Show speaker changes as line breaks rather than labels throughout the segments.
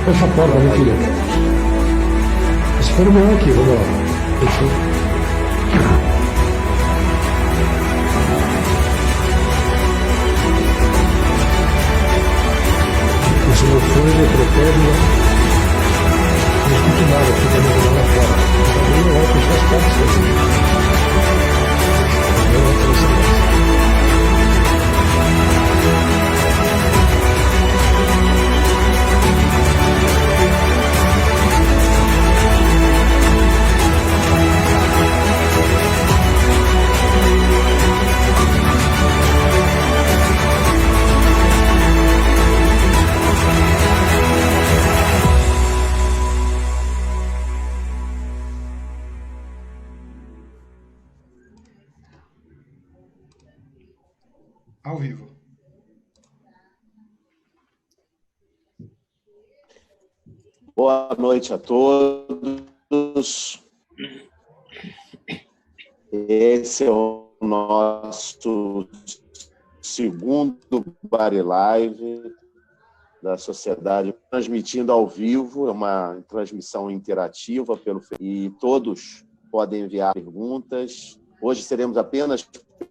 Fecha a porta, meu filho. Esse foi o meu aqui, vamos lá. Fechou. Esse meu fone ele protege, não escuto nada aqui também lá fora. Também não vai fechar as portas sozinho.
Ao vivo.
Boa noite a todos. Esse é o nosso segundo Bari Live da Sociedade, transmitindo ao vivo, é uma transmissão interativa e todos podem enviar perguntas. Hoje seremos apenas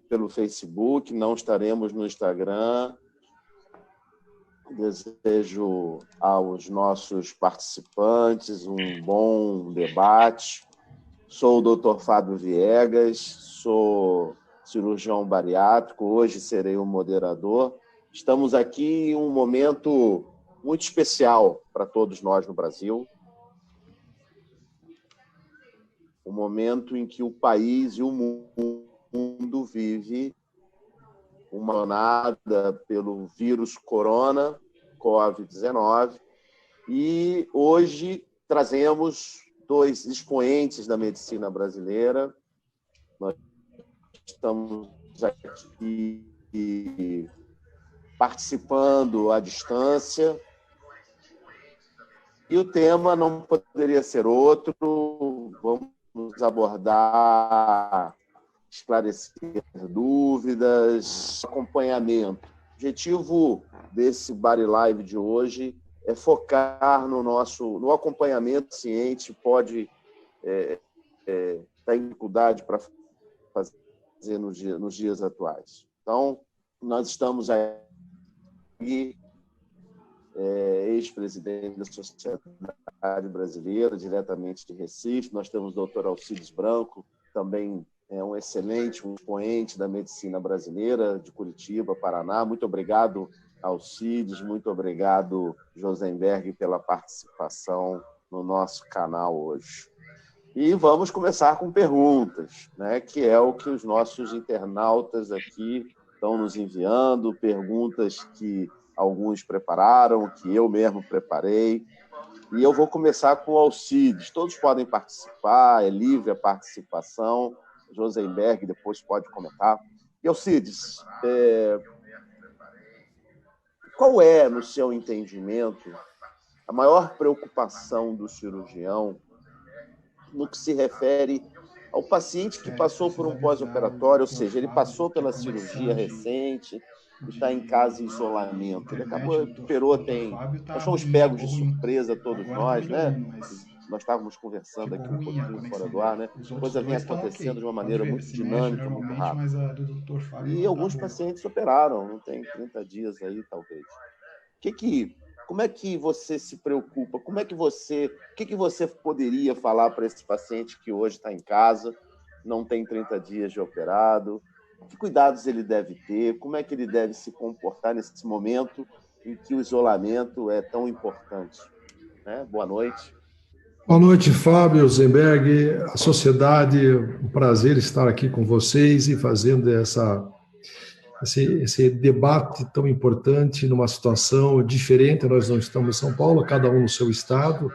pelo Facebook, não estaremos no Instagram. Desejo aos nossos participantes um bom debate. Sou o Dr. Fábio Viegas, sou cirurgião bariátrico, hoje serei o moderador. Estamos aqui em um momento muito especial para todos nós no Brasil. Um momento em que o país e o mundo vive uma jornada pelo vírus corona, Covid-19, e hoje trazemos dois expoentes da medicina brasileira. Nós estamos aqui participando à distância, e o tema não poderia ser outro. Vamos abordar, esclarecer dúvidas, acompanhamento. O objetivo desse Bari Live de hoje é focar no acompanhamento. O paciente pode estar em dificuldade para fazer nos dias atuais. Então, nós estamos aqui, ex-presidente da Sociedade Brasileira, diretamente de Recife. Nós temos o Dr. Alcides Branco, também é um excelente expoente da medicina brasileira, de Curitiba, Paraná. Muito obrigado, Alcides, muito obrigado, Josenberg, pela participação no nosso canal hoje. E vamos começar com perguntas, né, que é o que os nossos internautas aqui estão nos enviando, perguntas que alguns prepararam, que eu mesmo preparei. E eu vou começar com o Alcides. Todos podem participar, é livre a participação. Josenberg depois pode comentar. E Alcides, qual é, no seu entendimento, a maior preocupação do cirurgião no que se refere ao paciente que passou por um pós-operatório, ou seja, ele passou pela cirurgia recente, está em casa em isolamento. Ele acabou, recuperou, nós fomos pegos de surpresa, todos nós, né? Nós estávamos conversando aqui um pouquinho fora do ar, né? A coisa vem acontecendo de uma maneira muito dinâmica, muito rápida. E alguns pacientes operaram, não tem 30 dias aí, talvez. Como é que você se preocupa? O que você poderia falar para esse paciente que hoje está em casa, não tem 30 dias de operado? Que cuidados ele deve ter? Como é que ele deve se comportar nesse momento em que o isolamento é tão importante? Né? Boa noite.
Boa noite, Fábio, Zemberg, a sociedade. Um prazer estar aqui com vocês e fazendo esse debate tão importante numa situação diferente. Nós não estamos em São Paulo, cada um no seu estado.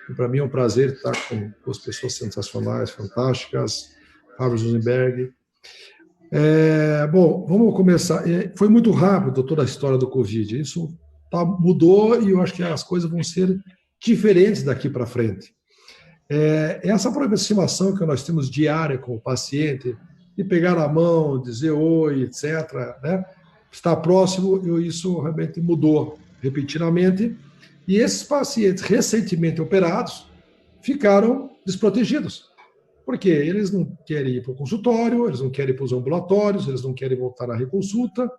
E para mim é um prazer estar com as pessoas sensacionais, fantásticas, Fábio Zemberg. Bom, vamos começar. Foi muito rápido toda a história do Covid. Isso mudou e eu acho que as coisas vão ser diferentes daqui para frente. Essa aproximação que nós temos diária com o paciente, de pegar a mão, dizer oi, etc., né? Estar próximo, isso realmente mudou repentinamente. E esses pacientes recentemente operados ficaram desprotegidos, porque eles não querem ir para o consultório, eles não querem ir para os ambulatórios, eles não querem voltar à reconsulta,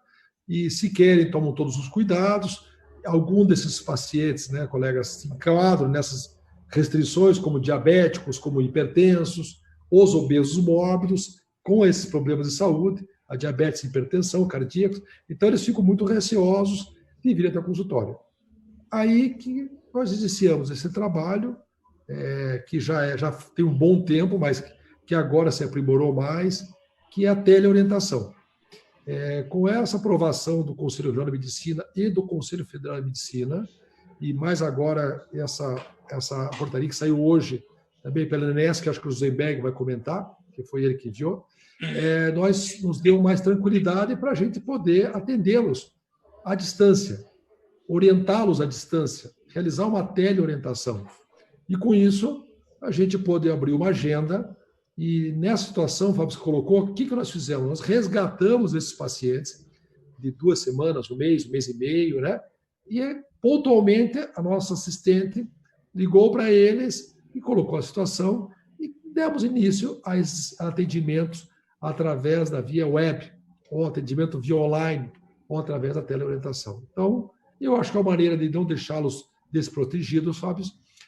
e se querem, tomam todos os cuidados. Alguns desses pacientes, né, colegas, se enquadram nessas restrições, como diabéticos, como hipertensos, os obesos mórbidos, com esses problemas de saúde, a diabetes, hipertensão, cardíacos. Então, eles ficam muito receosos de vir até o consultório. Aí que nós iniciamos esse trabalho, que já tem um bom tempo, mas que agora se aprimorou mais, que é a teleorientação. Com essa aprovação do Conselho Regional de Medicina e do Conselho Federal de Medicina, e mais agora essa portaria que saiu hoje, também pela Enes, que acho que o Zuzenberg vai comentar, que foi ele que enviou, nos deu mais tranquilidade para a gente poder atendê-los à distância, orientá-los à distância, realizar uma teleorientação. E com isso, a gente pôde abrir uma agenda. E nessa situação, Fábio, você colocou, o que nós fizemos? Nós resgatamos esses pacientes de 2 semanas, um mês e meio, né? E pontualmente a nossa assistente ligou para eles e colocou a situação e demos início a esses atendimentos através da via web, ou atendimento via online, ou através da teleorientação. Então, eu acho que é uma maneira de não deixá-los desprotegidos, Fábio,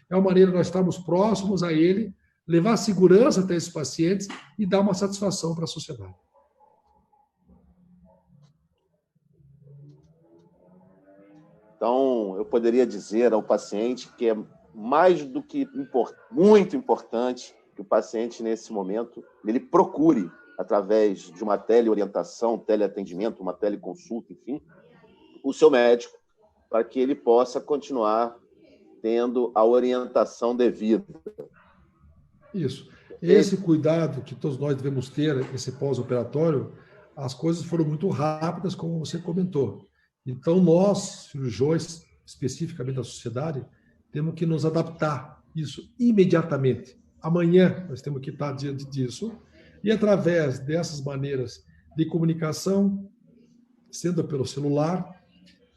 é uma maneira de nós estarmos próximos a ele, levar segurança até esses pacientes e dar uma satisfação para a sociedade.
Então, eu poderia dizer ao paciente que é mais do que muito importante que o paciente, nesse momento, ele procure, através de uma teleorientação, teleatendimento, uma teleconsulta, enfim, o seu médico, para que ele possa continuar tendo a orientação devida.
Isso. Esse cuidado que todos nós devemos ter, esse pós-operatório, as coisas foram muito rápidas, como você comentou. Então, nós, cirurgiões, especificamente da sociedade, temos que nos adaptar isso imediatamente. Amanhã nós temos que estar diante disso, e através dessas maneiras de comunicação, sendo pelo celular,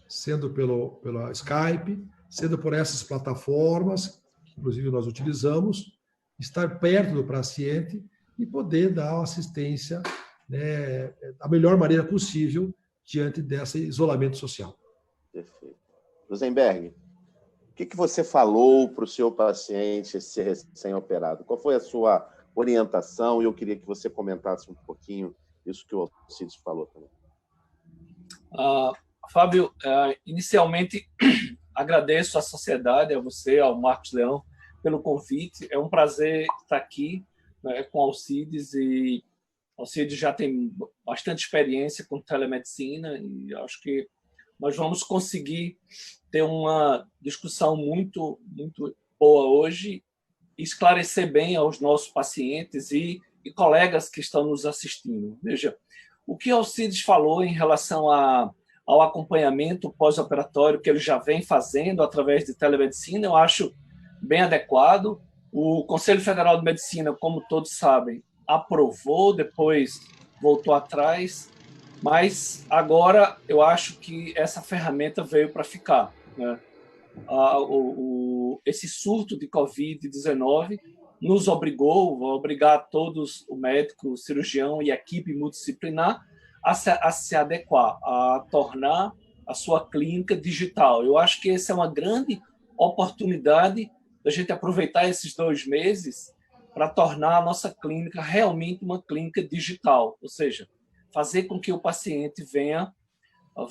sendo pela Skype, sendo por essas plataformas, que inclusive nós utilizamos, estar perto do paciente e poder dar assistência, né, da melhor maneira possível diante desse isolamento social.
Perfeito. Rosenberg, o que você falou para o seu paciente esse recém-operado? Qual foi a sua orientação? E eu queria que você comentasse um pouquinho isso que o Alcides falou também.
Fábio, inicialmente agradeço à sociedade, a você, ao Marcos Leão, pelo convite. É um prazer estar aqui, né, com Alcides, e Alcides já tem bastante experiência com telemedicina e acho que nós vamos conseguir ter uma discussão muito, muito boa hoje, esclarecer bem aos nossos pacientes e colegas que estão nos assistindo. Veja, o que Alcides falou em relação ao acompanhamento pós-operatório que ele já vem fazendo através de telemedicina, eu acho bem adequado. O Conselho Federal de Medicina, como todos sabem, aprovou, depois voltou atrás, mas agora eu acho que essa ferramenta veio para ficar, né? Esse surto de Covid-19 nos obrigou, vai obrigar todos, o médico, o cirurgião e a equipe multidisciplinar, a se adequar, a tornar a sua clínica digital. Eu acho que essa é uma grande oportunidade da gente aproveitar esses 2 meses para tornar a nossa clínica realmente uma clínica digital, ou seja, fazer com que o paciente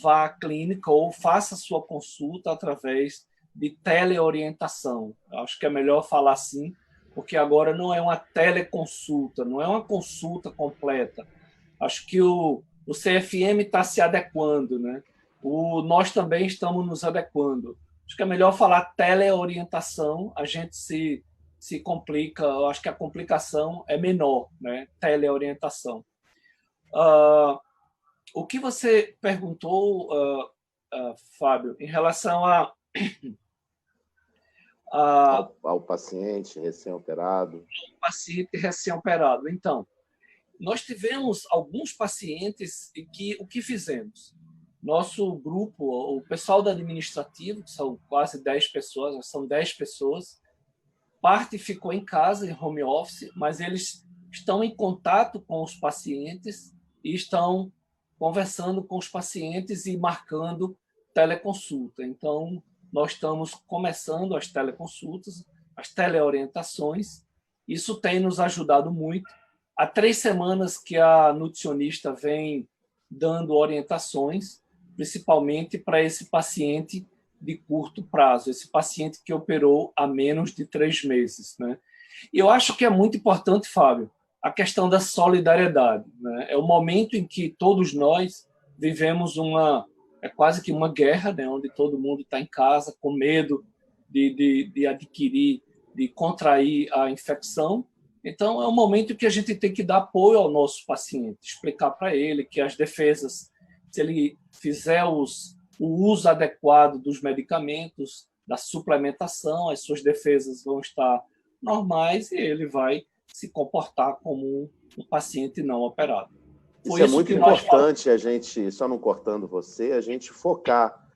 vá à clínica ou faça sua consulta através de teleorientação. Eu acho que é melhor falar assim, porque agora não é uma teleconsulta, não é uma consulta completa. Acho que o CFM está se adequando, né? Nós também estamos nos adequando. Acho que é melhor falar teleorientação, a gente se complica, eu acho que a complicação é menor, né? Teleorientação. O que você perguntou, Fábio, em relação
ao paciente recém-operado?
Paciente recém-operado. Então, nós tivemos alguns pacientes que o que fizemos? nosso grupo, o pessoal do administrativo, que são quase 10 pessoas, nós são 10 pessoas, parte ficou em casa, em home office, mas eles estão em contato com os pacientes e estão conversando com os pacientes e marcando teleconsulta. Então, nós estamos começando as teleconsultas, as teleorientações. Isso tem nos ajudado muito. Há 3 semanas que a nutricionista vem dando orientações, principalmente para esse paciente de curto prazo, esse paciente que operou há menos de 3 meses, né? E eu acho que é muito importante, Fábio, a questão da solidariedade, né? É o momento em que todos nós vivemos é quase que uma guerra, né? Onde todo mundo está em casa com medo de adquirir, de contrair a infecção. Então, é um momento que a gente tem que dar apoio ao nosso paciente, explicar para ele que as defesas, se ele fizer o uso adequado dos medicamentos, da suplementação, as suas defesas vão estar normais e ele vai se comportar como um paciente não operado.
Isso é muito importante, a gente, só não cortando você, a gente focar,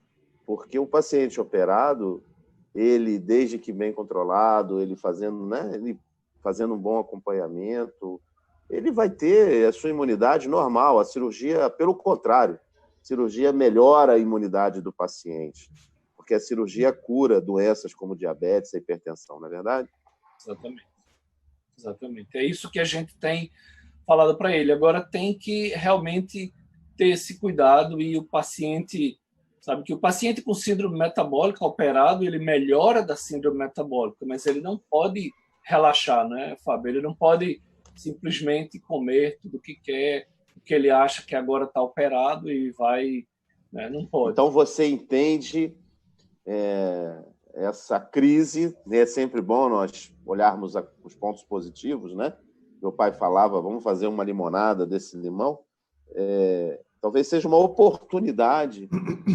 porque o paciente operado, ele, desde que bem controlado, ele fazendo, né, ele fazendo um bom acompanhamento, ele vai ter a sua imunidade normal. A cirurgia, pelo contrário, a cirurgia melhora a imunidade do paciente, porque a cirurgia cura doenças como diabetes e hipertensão, não é verdade?
Exatamente. Exatamente. É isso que a gente tem falado para ele. Agora tem que realmente ter esse cuidado e o paciente, sabe que o paciente com síndrome metabólica operado, ele melhora da síndrome metabólica, mas ele não pode relaxar, né, Fábio? Ele não pode simplesmente comer tudo o que quer, porque ele acha que agora está operado e vai, né? Não pode.
Então você entende essa crise, né? É sempre bom nós olharmos os pontos positivos, né? Meu pai falava, vamos fazer uma limonada desse limão. Talvez seja uma oportunidade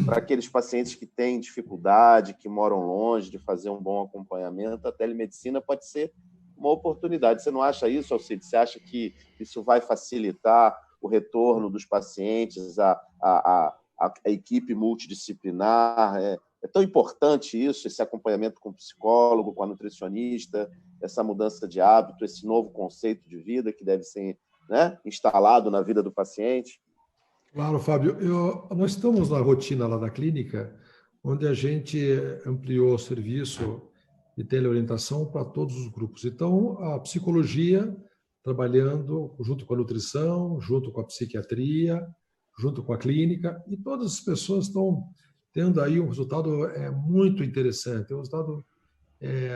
para aqueles pacientes que têm dificuldade, que moram longe, de fazer um bom acompanhamento. A telemedicina pode ser uma oportunidade. Você não acha isso, Alcides? Você acha que isso vai facilitar o retorno dos pacientes, a equipe multidisciplinar? É tão importante isso, esse acompanhamento com o psicólogo, com a nutricionista, essa mudança de hábito, esse novo conceito de vida que deve ser, né, instalado na vida do paciente?
Claro, Fábio. Nós estamos na rotina lá da clínica, onde a gente ampliou o serviço de teleorientação para todos os grupos. Então, a psicologia trabalhando junto com a nutrição, junto com a psiquiatria, junto com a clínica, e todas as pessoas estão tendo aí um resultado muito interessante, um resultado,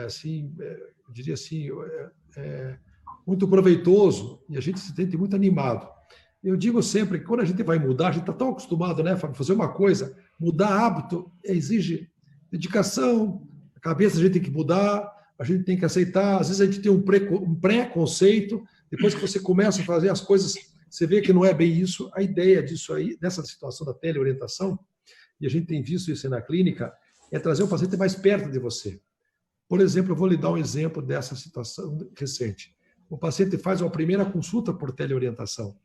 assim, eu diria assim, muito proveitoso, e a gente se sente muito animado. Eu digo sempre que quando a gente vai mudar, a gente está tão acostumado, né, Fábio, fazer uma coisa, mudar hábito exige dedicação, a cabeça a gente tem que mudar, a gente tem que aceitar, às vezes a gente tem um pré-conceito, depois que você começa a fazer as coisas, você vê que não é bem isso. A ideia disso aí, dessa situação da teleorientação, e a gente tem visto isso aí na clínica, é trazer o paciente mais perto de você. Por exemplo, eu vou lhe dar um exemplo dessa situação recente. O paciente faz uma primeira consulta por teleorientação.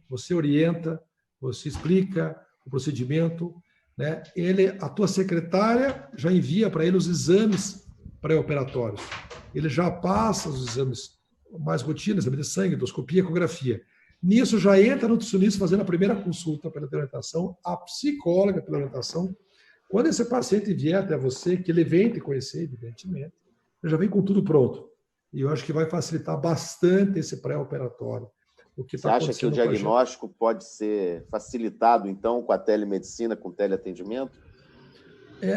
Você orienta, você explica o procedimento, né? A tua secretária já envia para ele os exames pré-operatórios. Ele já passa os exames mais rotinas, exame de sangue, endoscopia, ecografia. Nisso já entra a nutricionista fazendo a primeira consulta pela orientação, a psicóloga pela orientação. Quando esse paciente vier até você, que ele vem te conhecer, evidentemente, ele já vem com tudo pronto. E eu acho que vai facilitar bastante esse pré-operatório.
Você acha que o diagnóstico pode ser facilitado, então, com a telemedicina, com o teleatendimento?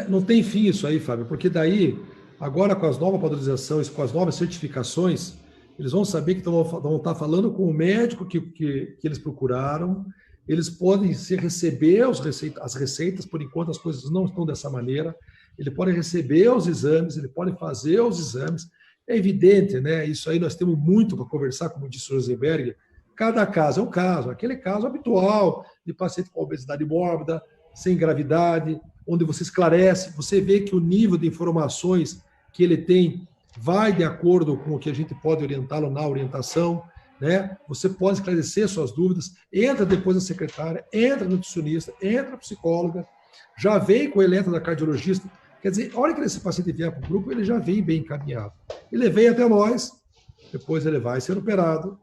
Não tem fim isso aí, Fábio, porque daí, agora com as novas padronizações, com as novas certificações, eles vão saber que vão estar falando com o médico que eles procuraram, eles podem receber as receitas, por enquanto as coisas não estão dessa maneira, ele pode receber os exames, ele pode fazer os exames. É evidente, né? Isso aí nós temos muito para conversar, como disse o Rosenberg. Cada caso é um caso, aquele caso habitual de paciente com obesidade mórbida, sem gravidade, onde você esclarece, você vê que o nível de informações que ele tem vai de acordo com o que a gente pode orientá-lo na orientação. né? Você pode esclarecer suas dúvidas, entra depois na secretária, entra no nutricionista, entra na psicóloga, já vem com ele, entra na cardiologista. Quer dizer, a hora que esse paciente vier para o grupo, ele já vem bem encaminhado. Ele vem até nós, depois ele vai ser operado,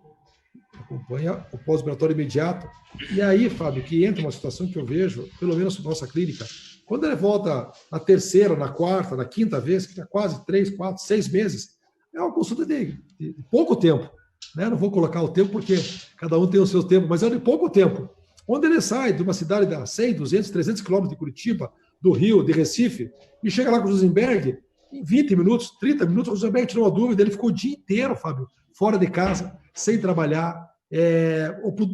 acompanha o pós-operatório imediato. E aí, Fábio, que entra uma situação que eu vejo, pelo menos na nossa clínica, quando ele volta na terceira, na quarta, na quinta vez, que é quase 3, 4, 6 meses, é uma consulta de pouco tempo. Né? Não vou colocar o tempo, porque cada um tem o seu tempo, mas é de pouco tempo. Onde ele sai de uma cidade de 100, 200, 300 quilômetros de Curitiba, do Rio, de Recife, e chega lá com o Rosenberg, em 20 minutos, 30 minutos, o Rosenberg tirou uma dúvida, ele ficou o dia inteiro, Fábio, fora de casa, sem trabalhar,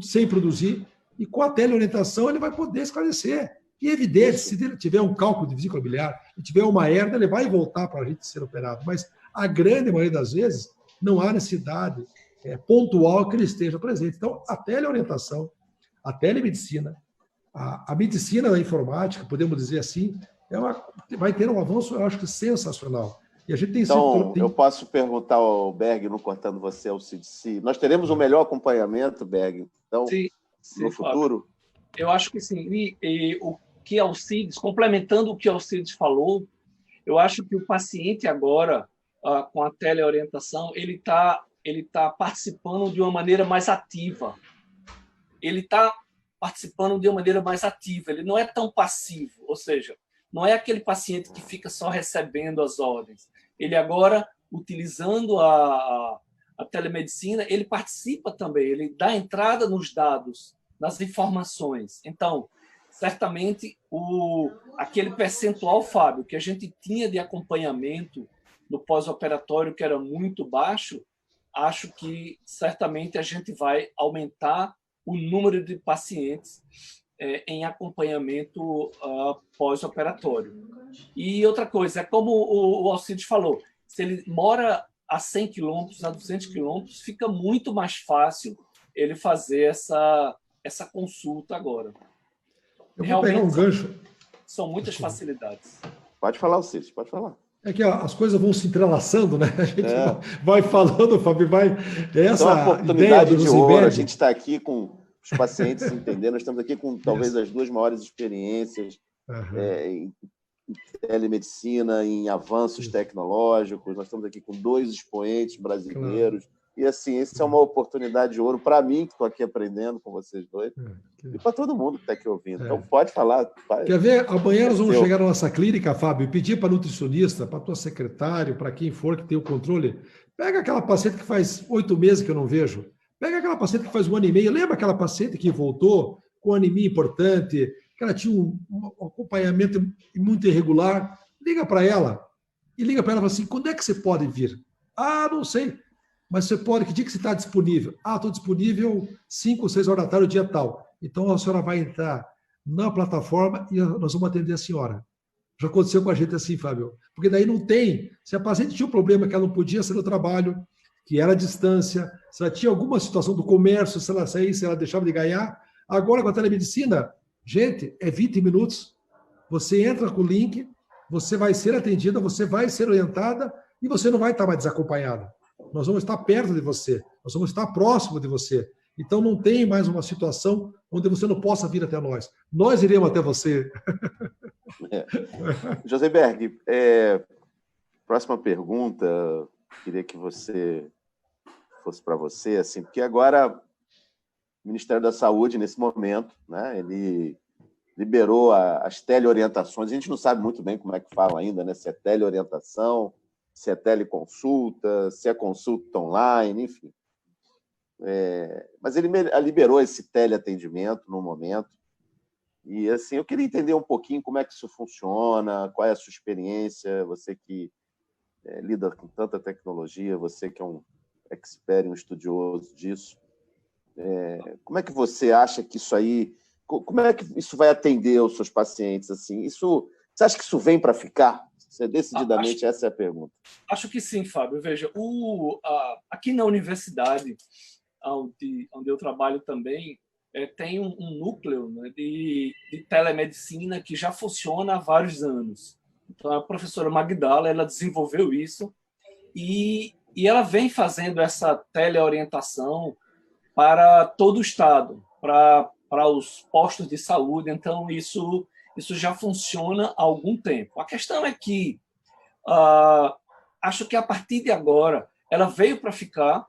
sem produzir, e com a teleorientação ele vai poder esclarecer. E é evidente, se ele tiver um cálculo de vesícula biliar, e tiver uma hernia, ele vai voltar para a gente ser operado, mas a grande maioria das vezes não há necessidade pontual que ele esteja presente. Então, a teleorientação, a telemedicina, a medicina da informática, podemos dizer assim, vai ter um avanço, eu acho que sensacional. E a gente tem
então, eu posso perguntar ao Berg, não cortando você, ao CDC, nós teremos um melhor acompanhamento, Berg, então, sim, no futuro?
Eu acho que sim. E o que Alcides, complementando o que Alcides falou, eu acho que o paciente agora, com a teleorientação, ele tá participando de uma maneira mais ativa. Ele está participando de uma maneira mais ativa, ele não é tão passivo, ou seja, não é aquele paciente que fica só recebendo as ordens. Ele agora, utilizando a telemedicina, ele participa também, ele dá entrada nos dados, nas informações. Então, certamente, aquele percentual, Fábio, que a gente tinha de acompanhamento no pós-operatório, que era muito baixo, acho que certamente a gente vai aumentar o número de pacientes em acompanhamento pós-operatório. E outra coisa, é como o Alcides falou, se ele mora a 100 quilômetros, a 200 quilômetros, fica muito mais fácil ele fazer essa consulta agora.
Eu vou pegar um gancho.
São muitas facilidades.
Pode falar, Alcides, pode falar.
É que as coisas vão se entrelaçando, né? A gente vai falando, Fábio, vai... Essa
uma oportunidade de ouro. A gente está aqui com os pacientes entendendo, nós estamos aqui com talvez as duas maiores experiências em telemedicina, em avanços tecnológicos, nós estamos aqui com 2 expoentes brasileiros, e assim, essa é uma oportunidade de ouro para mim, que estou aqui aprendendo com vocês dois, e para todo mundo que está aqui ouvindo. Então, pode falar.
Quer ver? Amanhã nós vamos chegar na nossa clínica, Fábio, e pedir para nutricionista, para tua secretário, para quem for que tem o controle, pega aquela paciente que faz 8 meses que eu não vejo, pega aquela paciente que faz 1 ano e meio, lembra aquela paciente que voltou com anemia importante, que ela tinha um acompanhamento muito irregular, liga para ela, e liga para ela e fala assim, quando é que você pode vir? Ah, não sei. Mas você pode, que dia que você está disponível? Ah, estou disponível 5 ou 6 horas da tarde, o dia tal. Então a senhora vai entrar na plataforma e nós vamos atender a senhora. Já aconteceu com a gente assim, Fábio. Porque daí não tem. Se a paciente tinha um problema que ela não podia sair do trabalho, que era a distância, se ela tinha alguma situação do comércio, se ela saísse, se ela deixava de ganhar. Agora com a telemedicina, gente, é 20 minutos. Você entra com o link, você vai ser atendida, você vai ser orientada e você não vai estar mais desacompanhada. Nós vamos estar perto de você, nós vamos estar próximo de você. Então, não tem mais uma situação onde você não possa vir até nós. Nós iremos até você.
José Berg, próxima pergunta, queria que você fosse para você, assim, porque agora o Ministério da Saúde, nesse momento, né, ele liberou as teleorientações. A gente não sabe muito bem como é que falam ainda, né, se é teleorientação, se é teleconsulta, se é consulta online, enfim. Mas ele liberou esse teleatendimento no momento. E assim, eu queria entender um pouquinho como é que isso funciona, qual é a sua experiência, você que lida com tanta tecnologia, você que é um expert, um estudioso disso. Como é que você acha que isso aí... Como é que isso vai atender os seus pacientes? Assim? Você acha que isso vem para ficar? Decididamente, essa é a pergunta.
Acho que sim, Fábio. Veja, aqui na universidade, onde eu trabalho também, tem um núcleo, né, de telemedicina que já funciona há vários anos. Então, a professora Magdala, ela desenvolveu isso e ela vem fazendo essa teleorientação para todo o Estado, para os postos de saúde. Então, isso já funciona há algum tempo. A questão é que acho que a partir de agora ela veio para ficar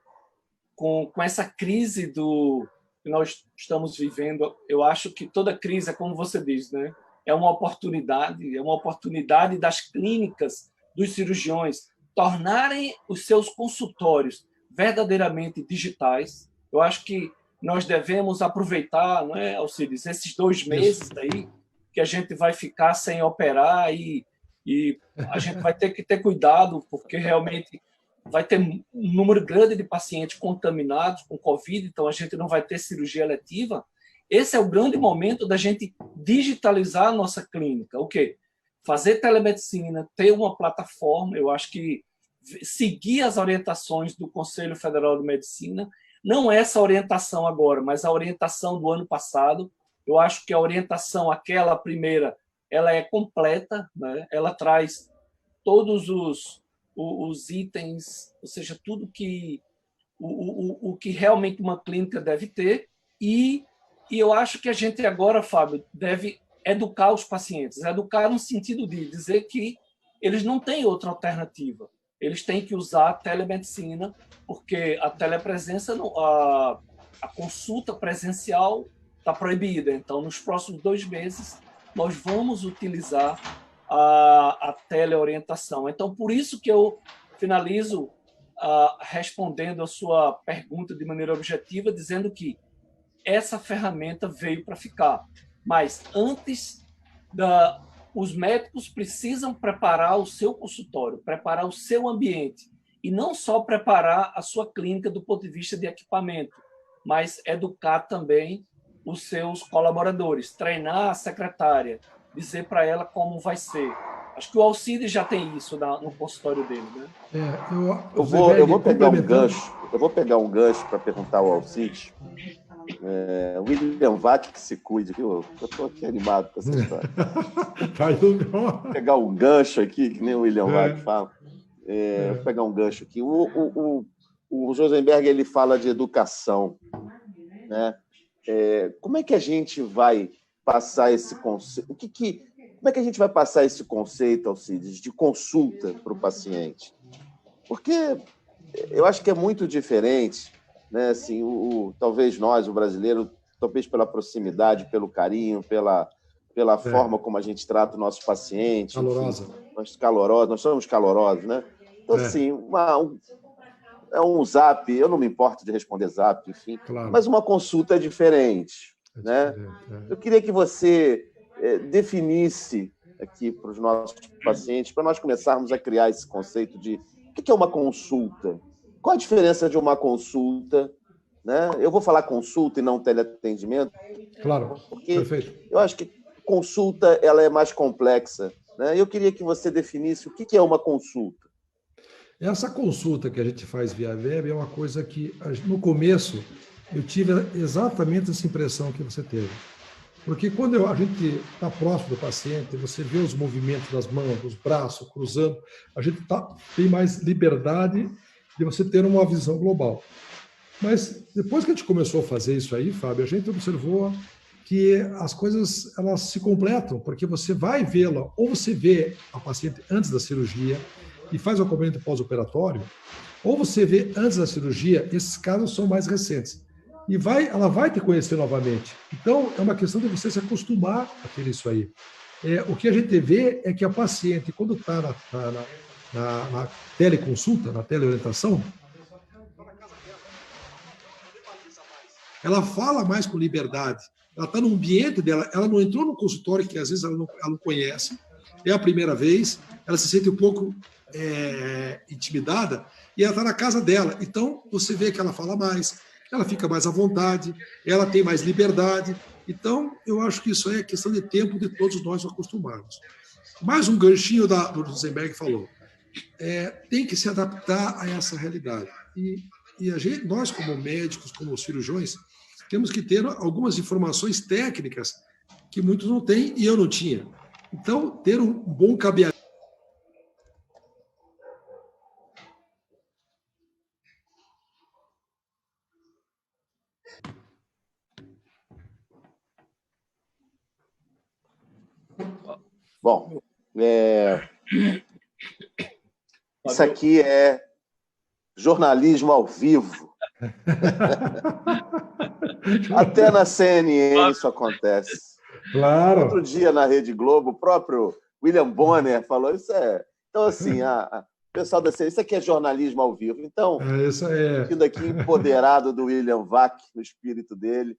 com essa crise que nós estamos vivendo. Eu acho que toda crise é como você diz, né? É uma oportunidade das clínicas, dos cirurgiões, tornarem os seus consultórios verdadeiramente digitais. Eu acho que nós devemos aproveitar, não é, Alcides, esses 2 meses aí que a gente vai ficar sem operar e a gente vai ter que ter cuidado, porque realmente vai ter um número grande de pacientes contaminados com Covid, então a gente não vai ter cirurgia eletiva. Esse é o grande momento da gente digitalizar a nossa clínica. O quê? Fazer telemedicina, ter uma plataforma. Eu acho que seguir as orientações do Conselho Federal de Medicina, não essa orientação agora, mas a orientação do ano passado. Eu acho que a orientação, aquela primeira, ela é completa, né? Ela traz todos os itens, ou seja, tudo que o que realmente uma clínica deve ter, e eu acho que a gente agora, Fábio, deve educar os pacientes, educar no sentido de dizer que eles não têm outra alternativa, eles têm que usar a telemedicina, porque a telepresença, a consulta presencial está proibida. Então, nos próximos 2 meses, nós vamos utilizar a teleorientação. Então, por isso que eu finalizo respondendo a sua pergunta de maneira objetiva, dizendo que essa ferramenta veio para ficar. Mas antes, os médicos precisam preparar o seu consultório, preparar o seu ambiente, e não só preparar a sua clínica do ponto de vista de equipamento, mas educar também os seus colaboradores, treinar a secretária, dizer para ela como vai ser. Acho que o Alcides já tem isso no consultório dele, né?
Eu vou pegar um gancho para perguntar ao Alcides. William Vac que se cuide, viu? Eu estou aqui animado com essa história. Vou pegar um gancho aqui, que nem o William Vac fala. Vou pegar um gancho aqui. O Josenberg, ele fala de educação, né? Como é que a gente vai passar esse conceito? Como é que a gente vai passar esse conceito, Alcides, de consulta para o paciente? Porque eu acho que é muito diferente, né? Assim, talvez nós, o brasileiro, talvez pela proximidade, pelo carinho, pela forma como a gente trata o nosso paciente.
Calorosa.
Enfim, nós somos calorosos, né? Então, assim, é um zap, eu não me importo de responder zap, enfim, claro. Mas uma consulta é diferente, né? Eu queria que você definisse aqui para os nossos pacientes, para nós começarmos a criar esse conceito de o que é uma consulta? Qual a diferença de uma consulta? Né? Eu vou falar consulta e não teleatendimento.
Claro,
porque
perfeito.
Eu acho que consulta ela é mais complexa. Né? Eu queria que você definisse o que é uma consulta.
Essa consulta que a gente faz via web é uma coisa que, no começo, eu tive exatamente essa impressão que você teve. Porque quando a gente está próximo do paciente, você vê os movimentos das mãos, dos braços, cruzando, a gente tem mais liberdade de você ter uma visão global. Mas depois que a gente começou a fazer isso aí, Fábio, a gente observou que as coisas elas se completam, porque você vai vê-la, ou você vê a paciente antes da cirurgia e faz o acompanhamento pós-operatório, ou você vê antes da cirurgia, esses casos são mais recentes. E ela vai te conhecer novamente. Então, é uma questão de você se acostumar a ter isso aí. O que a gente vê é que a paciente, quando está na teleconsulta, na teleorientação, ela fala mais com liberdade. Ela está no ambiente dela, ela não entrou no consultório, que às vezes ela não conhece, é a primeira vez, ela se sente um pouco intimidada, e ela está na casa dela. Então, você vê que ela fala mais, ela fica mais à vontade, ela tem mais liberdade. Então, eu acho que isso aí é questão de tempo de todos nós acostumarmos. Mais um ganchinho do Rosenberg falou. Tem que se adaptar a essa realidade. E nós, como médicos, como cirurgiões, temos que ter algumas informações técnicas que muitos não têm e eu não tinha. Então, ter um bom cabeamento.
Bom, isso aqui é jornalismo ao vivo. Até na CNN isso acontece.
Claro.
Outro dia, na Rede Globo, o próprio William Bonner falou isso. Então, assim, o pessoal da CNN, isso aqui é jornalismo ao vivo. Então, sendo aqui empoderado do William Vac, no espírito dele,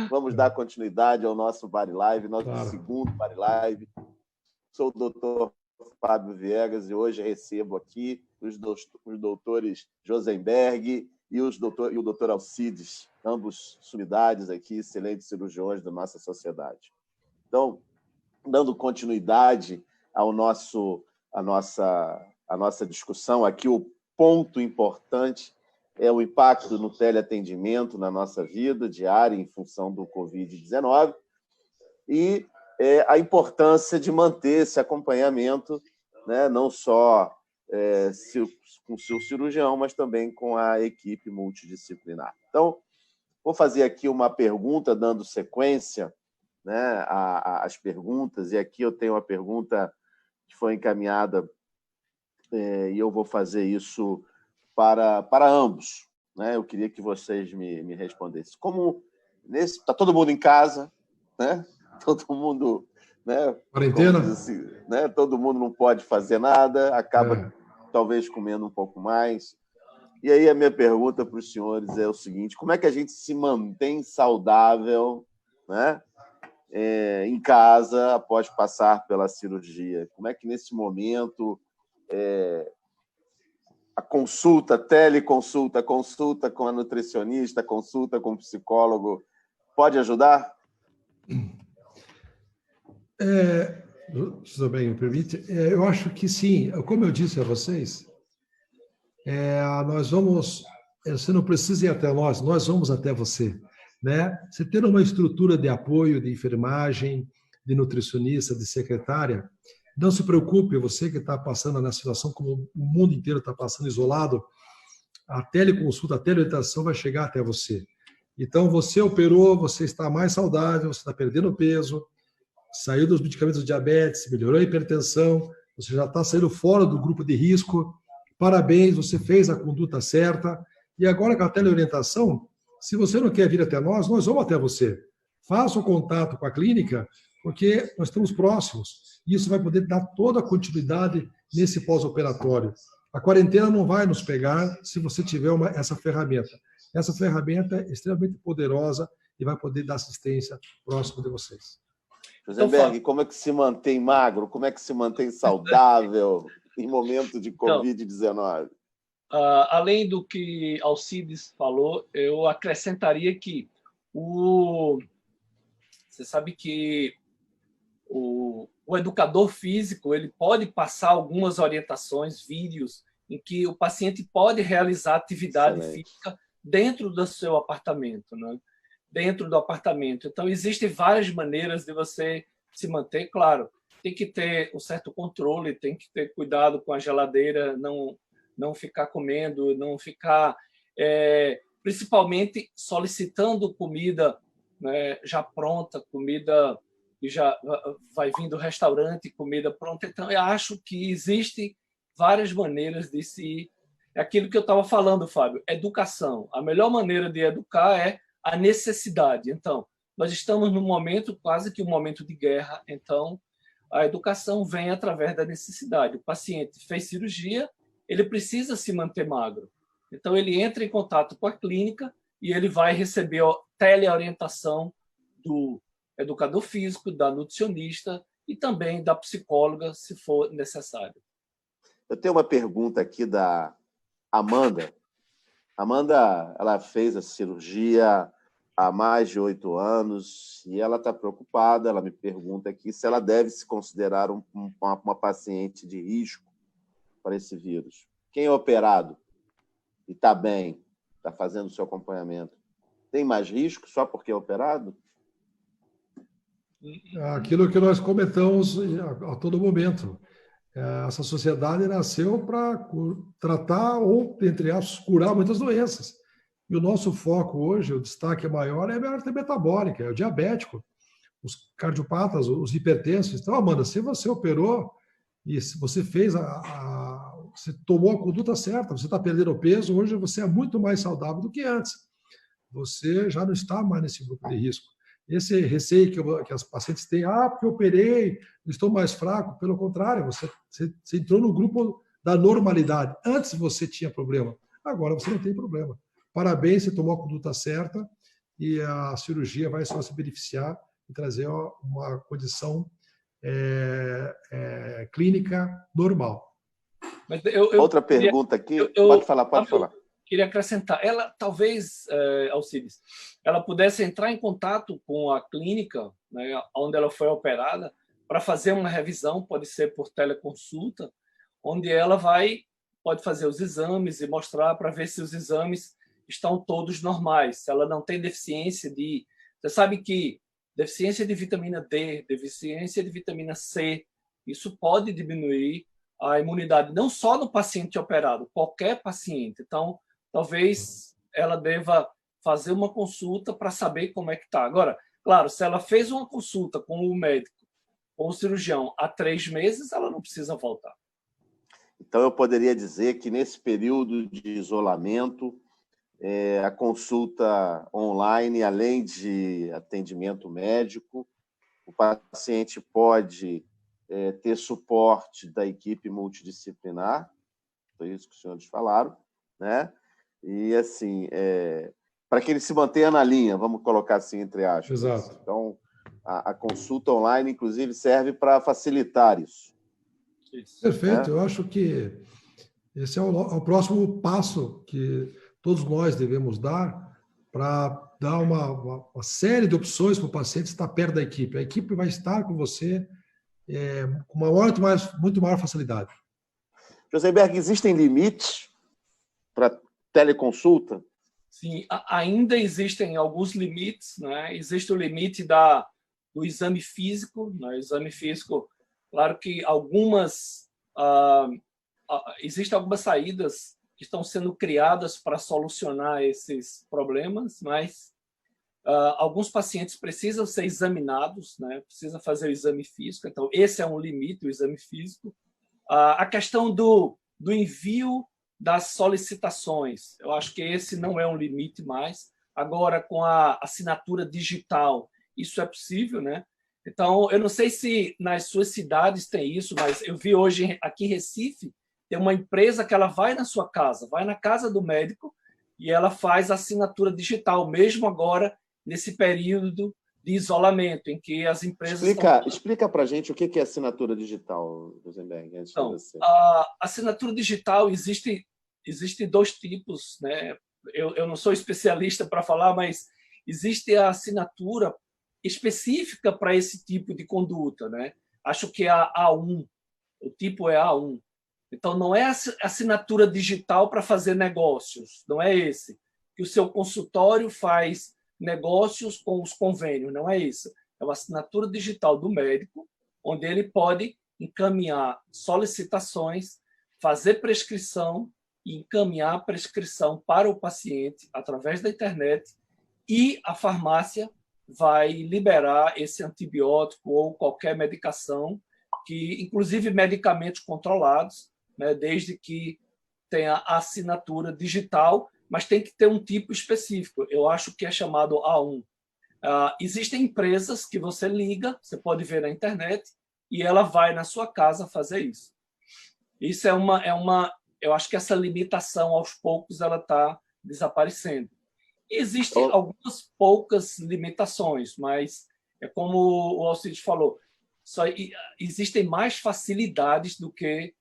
vamos dar continuidade ao nosso Bari Live, nosso segundo Bari Live. Sou o doutor Fábio Viegas e hoje recebo aqui os doutores Josenberg e o doutor Alcides, ambos sumidades aqui, excelentes cirurgiões da nossa sociedade. Então, dando continuidade à nossa discussão, aqui o ponto importante é o impacto no teleatendimento na nossa vida diária em função do Covid-19 e a importância de manter esse acompanhamento, né, não só com o seu cirurgião, mas também com a equipe multidisciplinar. Então, vou fazer aqui uma pergunta, dando sequência, né, às perguntas, e aqui eu tenho uma pergunta que foi encaminhada e eu vou fazer isso para ambos. Né? Eu queria que vocês me respondessem. Como está todo mundo em casa, né? Todo mundo, né?
Quarentena?
Assim, né? Todo mundo não pode fazer nada, acaba talvez comendo um pouco mais. E aí a minha pergunta para os senhores é o seguinte: como é que a gente se mantém saudável, né? Em casa após passar pela cirurgia? Como é que nesse momento a consulta, teleconsulta, consulta com a nutricionista, consulta com o psicólogo pode ajudar?
Se bem me permite, eu acho que sim. Como eu disse a vocês, nós vamos. Você não precisa ir até nós vamos até você. Né? Você ter uma estrutura de apoio, de enfermagem, de nutricionista, de secretária, não se preocupe, você que está passando nessa situação, como o mundo inteiro está passando isolado, a teleconsulta, a teleorientação vai chegar até você. Então, você operou, você está mais saudável, você está perdendo peso, saiu dos medicamentos de diabetes, melhorou a hipertensão, você já está saindo fora do grupo de risco, parabéns, você fez a conduta certa, e agora com a teleorientação, se você não quer vir até nós vamos até você. Faça o contato com a clínica, porque nós estamos próximos. E isso vai poder dar toda a continuidade nesse pós-operatório. A quarentena não vai nos pegar se você tiver essa ferramenta. Essa ferramenta é extremamente poderosa e vai poder dar assistência próximo de vocês.
Josenberg, como é que se mantém magro? Como é que se mantém saudável em momento de Covid-19?
Além do que Alcides falou, eu acrescentaria que você sabe que o educador físico ele pode passar algumas orientações, vídeos, em que o paciente pode realizar atividade física dentro do seu apartamento, né? Dentro do apartamento. Então, existem várias maneiras de você se manter, claro. Tem que ter um certo controle, tem que ter cuidado com a geladeira, não ficar comendo, não ficar, principalmente solicitando comida, né, já pronta, comida que já vai vir do restaurante, comida pronta. Então, eu acho que existem várias maneiras de se... É aquilo que eu estava falando, Fábio, educação. A melhor maneira de educar é a necessidade. Então, nós estamos num momento, quase que um momento de guerra, então a educação vem através da necessidade. O paciente fez cirurgia, ele precisa se manter magro. Então, ele entra em contato com a clínica e ele vai receber a teleorientação do educador físico, da nutricionista e também da psicóloga, se for necessário.
Eu tenho uma pergunta aqui da Amanda. Amanda, ela fez a cirurgia há mais de 8 anos e ela está preocupada. Ela me pergunta aqui se ela deve se considerar uma paciente de risco para esse vírus. Quem é operado e está bem, está fazendo o seu acompanhamento, tem mais risco só porque é operado?
Aquilo que nós comentamos a todo momento. Essa sociedade nasceu para tratar ou, entre aspas, curar muitas doenças. E o nosso foco hoje, o destaque maior é a metabólica, é o diabético. os cardiopatas, os hipertensos. Então, Amanda, se você operou e se você fez você tomou a conduta certa, você está perdendo peso, hoje você é muito mais saudável do que antes. Você já não está mais nesse grupo de risco. Esse receio que as pacientes têm, porque eu operei, estou mais fraco, pelo contrário, você entrou no grupo da normalidade. Antes você tinha problema, agora você não tem problema. Parabéns, você tomou a conduta certa e a cirurgia vai só se beneficiar e trazer uma condição clínica normal.
Mas
outra pergunta aqui, pode falar.
Queria acrescentar, ela talvez, Alcides, ela pudesse entrar em contato com a clínica, né, onde ela foi operada, para fazer uma revisão, pode ser por teleconsulta, onde ela pode fazer os exames e mostrar para ver se os exames estão todos normais, se ela não tem deficiência de... Você sabe que deficiência de vitamina D, deficiência de vitamina C, isso pode diminuir a imunidade, não só no paciente operado, qualquer paciente. Então, talvez ela deva fazer uma consulta para saber como é que está. Agora, claro, se ela fez uma consulta com o médico, com o cirurgião, há 3 meses, ela não precisa voltar.
Então, eu poderia dizer que nesse período de isolamento, a consulta online, além de atendimento médico, o paciente pode ter suporte da equipe multidisciplinar, foi isso que os senhores falaram, né? E, assim, para que ele se mantenha na linha, vamos colocar assim, entre aspas.
Exato.
Então, a consulta online, inclusive, serve para facilitar isso.
Perfeito. Eu acho que esse é o próximo passo que todos nós devemos dar para dar uma série de opções para o paciente estar perto da equipe. A equipe vai estar com você com muito maior facilidade.
Josenberg, existem limites para teleconsulta?
Sim, ainda existem alguns limites, né? Existe o limite do exame físico, né? Exame físico, claro que existem algumas saídas que estão sendo criadas para solucionar esses problemas, mas alguns pacientes precisam ser examinados, né? Precisa fazer o exame físico, então esse é um limite, o exame físico. A questão do envio das solicitações, eu acho que esse não é um limite mais. Agora, com a assinatura digital, isso é possível, né? Então, eu não sei se nas suas cidades tem isso, mas eu vi hoje aqui em Recife, tem uma empresa que ela vai na sua casa, vai na casa do médico e ela faz a assinatura digital, mesmo agora, nesse período de isolamento, em que as empresas...
Explica para a gente o que é assinatura digital, Josenberg.
Então, a assinatura digital existe 2 tipos, né? Eu não sou especialista para falar, mas existe a assinatura específica para esse tipo de conduta, né? Acho que é a A1, o tipo é A1. Então, não é assinatura digital para fazer negócios, não é esse. Que o seu consultório faz negócios com os convênios, não é isso. É uma assinatura digital do médico, onde ele pode encaminhar solicitações, fazer prescrição e encaminhar a prescrição para o paciente através da internet e a farmácia vai liberar esse antibiótico ou qualquer medicação, inclusive medicamentos controlados, né, desde que tenha assinatura digital, mas tem que ter um tipo específico. Eu acho que é chamado A1. Existem empresas que você liga, você pode ver na internet, e ela vai na sua casa fazer isso. Isso eu acho que essa limitação, aos poucos, ela está desaparecendo. E existem algumas poucas limitações, mas é como o Alcides falou, existem mais facilidades do que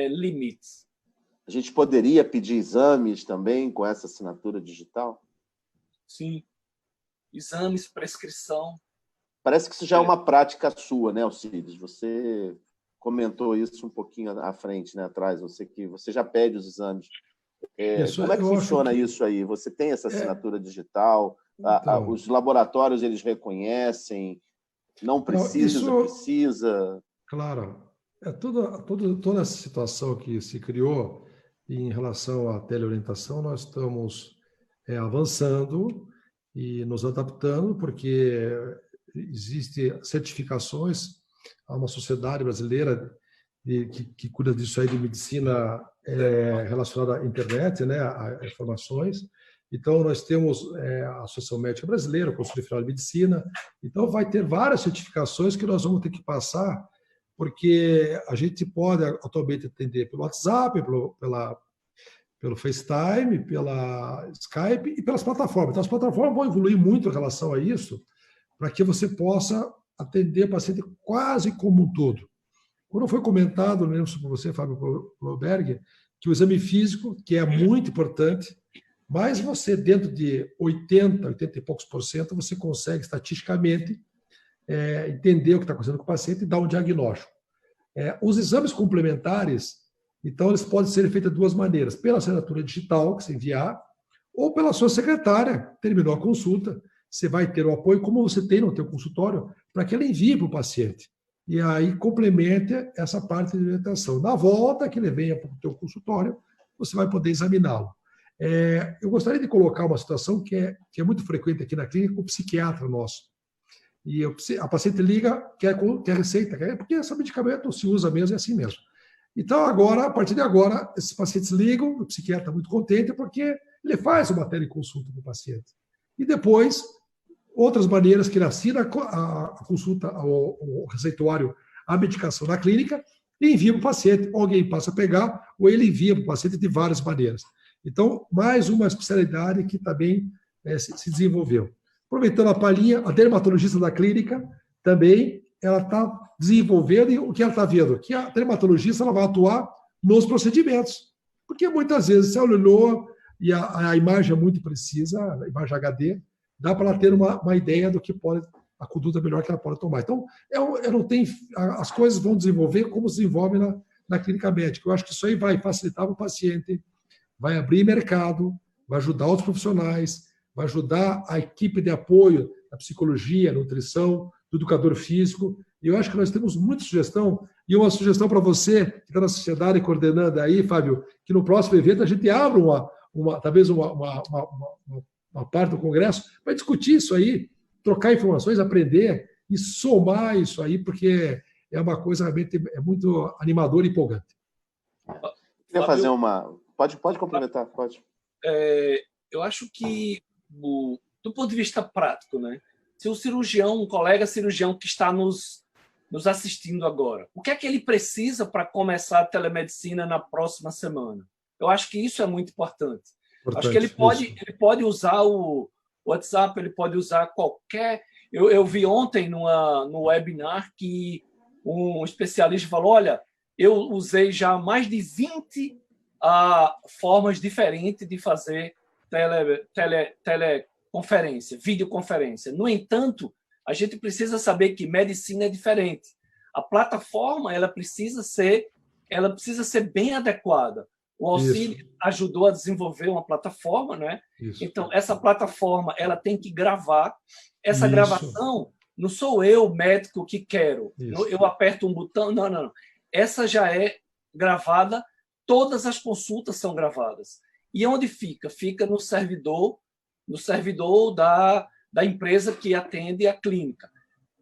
limites.
A gente poderia pedir exames também com essa assinatura digital?
Sim. Exames, prescrição.
Parece que isso já é uma prática sua, né, Alcides? Você comentou isso um pouquinho à frente, né, atrás. Você já pede os exames. Como é que funciona isso aí? Você tem essa assinatura digital?
Então,
os laboratórios, eles reconhecem? Não precisa, precisa?
Claro. Toda essa situação que se criou em relação à teleorientação, nós estamos avançando e nos adaptando, porque existem certificações, há uma sociedade brasileira que cuida disso aí de medicina relacionada à internet, né, a informações. Então, nós temos a Associação Médica Brasileira, o Conselho Federal de Medicina. Então, vai ter várias certificações que nós vamos ter que passar, porque a gente pode atualmente atender pelo WhatsApp, pelo FaceTime, pela Skype e pelas plataformas. Então, as plataformas vão evoluir muito em relação a isso, para que você possa atender o paciente quase como um todo. Quando foi comentado, não lembro se por você, Fábio Bloberg, que o exame físico, que é muito importante, mas você, dentro de 80 e poucos %, você consegue, estatisticamente, entender o que está acontecendo com o paciente e dar um diagnóstico. Os exames complementares, então, eles podem ser feitos de duas maneiras: pela assinatura digital, que você enviar, ou pela sua secretária. Terminou a consulta, você vai ter o apoio, como você tem no seu consultório, para que ela envie para o paciente. E aí complemente essa parte de orientação. Na volta, que ele venha para o seu consultório, você vai poder examiná-lo. Eu gostaria de colocar uma situação que é muito frequente aqui na clínica, com o psiquiatra nosso. E a paciente liga, quer receita, porque esse medicamento se usa mesmo, é assim mesmo. Então, agora, a partir de agora, esses pacientes ligam, o psiquiatra está muito contente, porque ele faz uma teleconsulta com o paciente. E depois, outras maneiras que ele assina a consulta, o receituário, a medicação na clínica, e envia para o paciente. Alguém passa a pegar, ou ele envia para o paciente de várias maneiras. Então, mais uma especialidade que também se desenvolveu. Aproveitando a palhinha, a dermatologista da clínica também ela está desenvolvendo, e o que ela está vendo? Que a dermatologista ela vai atuar nos procedimentos. Porque muitas vezes, se ela olhou e a imagem é muito precisa, a imagem HD, dá para ela ter uma ideia do que pode, a conduta melhor que ela pode tomar. Então, eu não tenho, as coisas vão desenvolver como se desenvolve na clínica médica. Eu acho que isso aí vai facilitar para o paciente, vai abrir mercado, vai ajudar outros profissionais, vai ajudar a equipe de apoio da psicologia, nutrição, do educador físico. E eu acho que nós temos muita sugestão, e uma sugestão para você, que está na sociedade coordenando aí, Fábio, que no próximo evento a gente abra talvez uma parte do congresso para discutir isso aí, trocar informações, aprender e somar isso aí, porque é uma coisa realmente muito animadora e empolgante.
Queria fazer uma... Pode complementar, pode.
Eu acho que, do ponto de vista prático, né? Se o cirurgião, um colega cirurgião que está nos assistindo agora, o que é que ele precisa para começar a telemedicina na próxima semana? Eu acho que isso é muito importante. Acho que ele pode usar o WhatsApp, ele pode usar qualquer... Eu vi ontem no webinar que um especialista falou, olha, eu usei já mais de 20 formas diferentes de fazer teleconferência, videoconferência. No entanto, a gente precisa saber que medicina é diferente. A plataforma ela precisa ser bem adequada. O Auxílio ajudou a desenvolver uma plataforma, né? Então, essa plataforma ela tem que gravar. Essa gravação, não sou eu, médico, que quero. Eu aperto um botão. Não. Essa já é gravada, todas as consultas são gravadas. E onde fica? Fica no servidor da empresa que atende a clínica.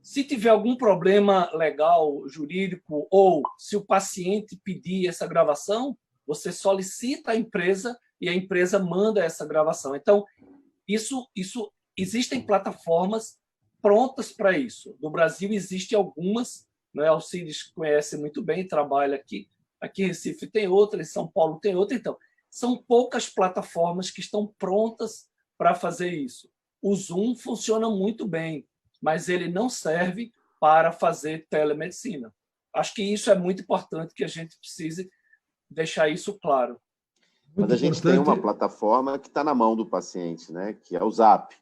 Se tiver algum problema legal, jurídico, ou se o paciente pedir essa gravação, você solicita a empresa e a empresa manda essa gravação. Então, existem plataformas prontas para isso. No Brasil, existem algumas, né? Alcides conhece muito bem, trabalha aqui. Aqui em Recife tem outra, em São Paulo tem outra. Então, são poucas plataformas que estão prontas para fazer isso. O Zoom funciona muito bem, mas ele não serve para fazer telemedicina. Acho que isso é muito importante, que a gente precise deixar isso claro.
Mas a gente tem uma plataforma que está na mão do paciente, né? Que é o Zap.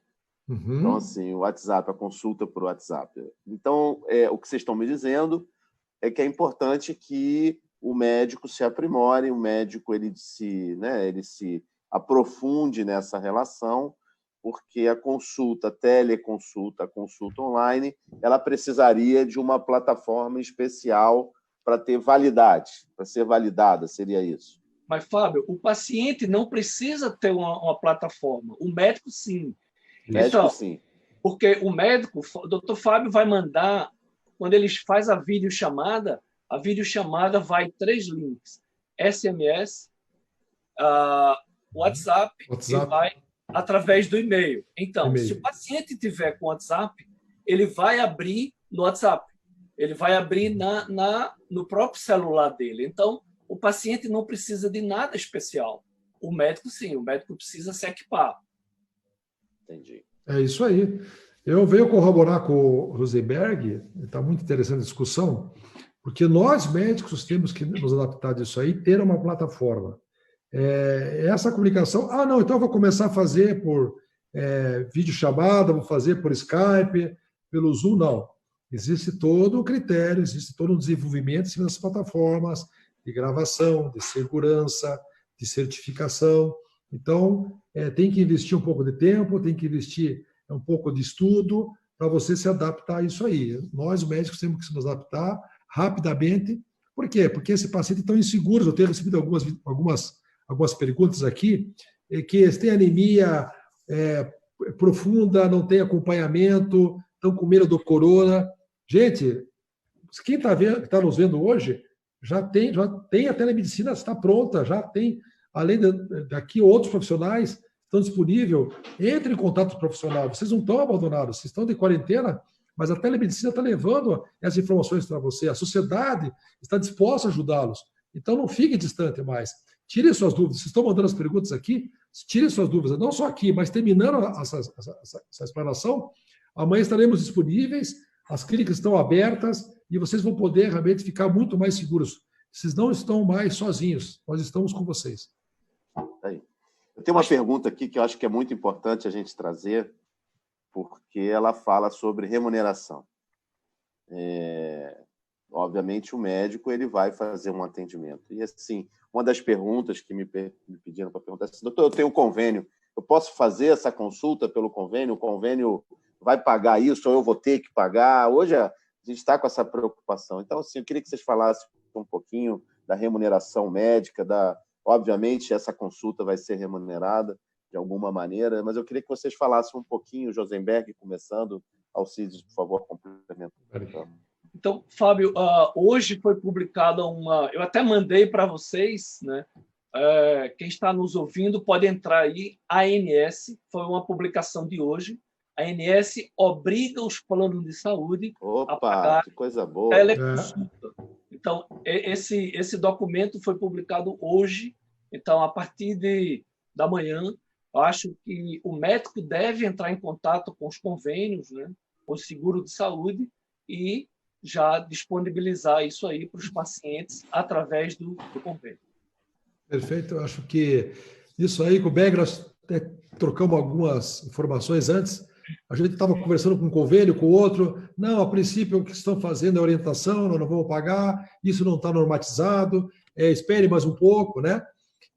Então, assim, o WhatsApp, a consulta por WhatsApp. Então, o que vocês estão me dizendo é que é importante que o médico se aprimore, o médico ele se aprofunde nessa relação, porque a consulta, a teleconsulta, a consulta online, ela precisaria de uma plataforma especial para ter validade, para ser validada, seria isso.
Mas, Fábio, o paciente não precisa ter uma plataforma, o médico sim.
O médico sim.
Porque o médico, o doutor Fábio vai mandar, quando ele faz a videochamada vai 3 links: SMS, WhatsApp e vai através do e-mail. Então, se o paciente tiver com WhatsApp, ele vai abrir no WhatsApp, ele vai abrir no próprio celular dele. Então, o paciente não precisa de nada especial. O médico, sim, o médico precisa se equipar.
Entendi.
É isso aí. Eu venho corroborar com o Rosenberg, está muito interessante a discussão, porque nós, médicos, temos que nos adaptar disso aí, ter uma plataforma. Essa comunicação, não, então eu vou começar a fazer por videochamada, vou fazer por Skype, pelo Zoom, não. Existe todo o critério, existe todo o desenvolvimento em cima das plataformas de gravação, de segurança, de certificação. Então, tem que investir um pouco de tempo, tem que investir um pouco de estudo para você se adaptar a isso aí. Nós, médicos, temos que nos adaptar rapidamente. Por quê? Porque esse paciente é tão inseguro. Eu tenho recebido algumas perguntas aqui, que eles têm anemia profunda, não tem acompanhamento, estão com medo do corona. Gente, quem está nos vendo hoje, já tem a telemedicina, está pronta, já tem, além daqui, outros profissionais estão disponíveis. Entre em contato com o profissional, vocês não estão abandonados, vocês estão de quarentena, mas a telemedicina está levando essas informações para você, a sociedade está disposta a ajudá-los. Então, não fique distante mais. Tirem suas dúvidas. Vocês estão mandando as perguntas aqui, tirem suas dúvidas, não só aqui, mas terminando essa explanação, amanhã estaremos disponíveis, as clínicas estão abertas e vocês vão poder realmente ficar muito mais seguros. Vocês não estão mais sozinhos, nós estamos com vocês.
Eu tenho uma pergunta aqui que eu acho que é muito importante a gente trazer, porque ela fala sobre remuneração. Obviamente, o médico ele vai fazer um atendimento. E, assim, uma das perguntas que me pediram para perguntar é assim: doutor, eu tenho um convênio, eu posso fazer essa consulta pelo convênio? O convênio vai pagar isso ou eu vou ter que pagar? Hoje a gente está com essa preocupação. Então, assim, eu queria que vocês falassem um pouquinho da remuneração médica, obviamente, essa consulta vai ser remunerada de alguma maneira, mas eu queria que vocês falassem um pouquinho, Josenberg, começando, Alcides, por favor, complementando.
Então, Fábio, hoje foi publicada eu até mandei para vocês, né? Quem está nos ouvindo pode entrar aí, a ANS, foi uma publicação de hoje. A ANS obriga os planos de saúde a pagar
que coisa boa.
teleconsulta. Então, esse documento foi publicado hoje. Então, a partir da manhã, eu acho que o médico deve entrar em contato com os convênios, né, com o seguro de saúde, e já disponibilizar isso aí para os pacientes através do convênio.
Perfeito. Eu acho que isso aí, com o Berg, nós trocamos algumas informações antes. A gente estava conversando com um convênio, com o outro. Não, a princípio, o que estão fazendo é orientação, nós não vamos pagar, isso não está normatizado, espere mais um pouco, né?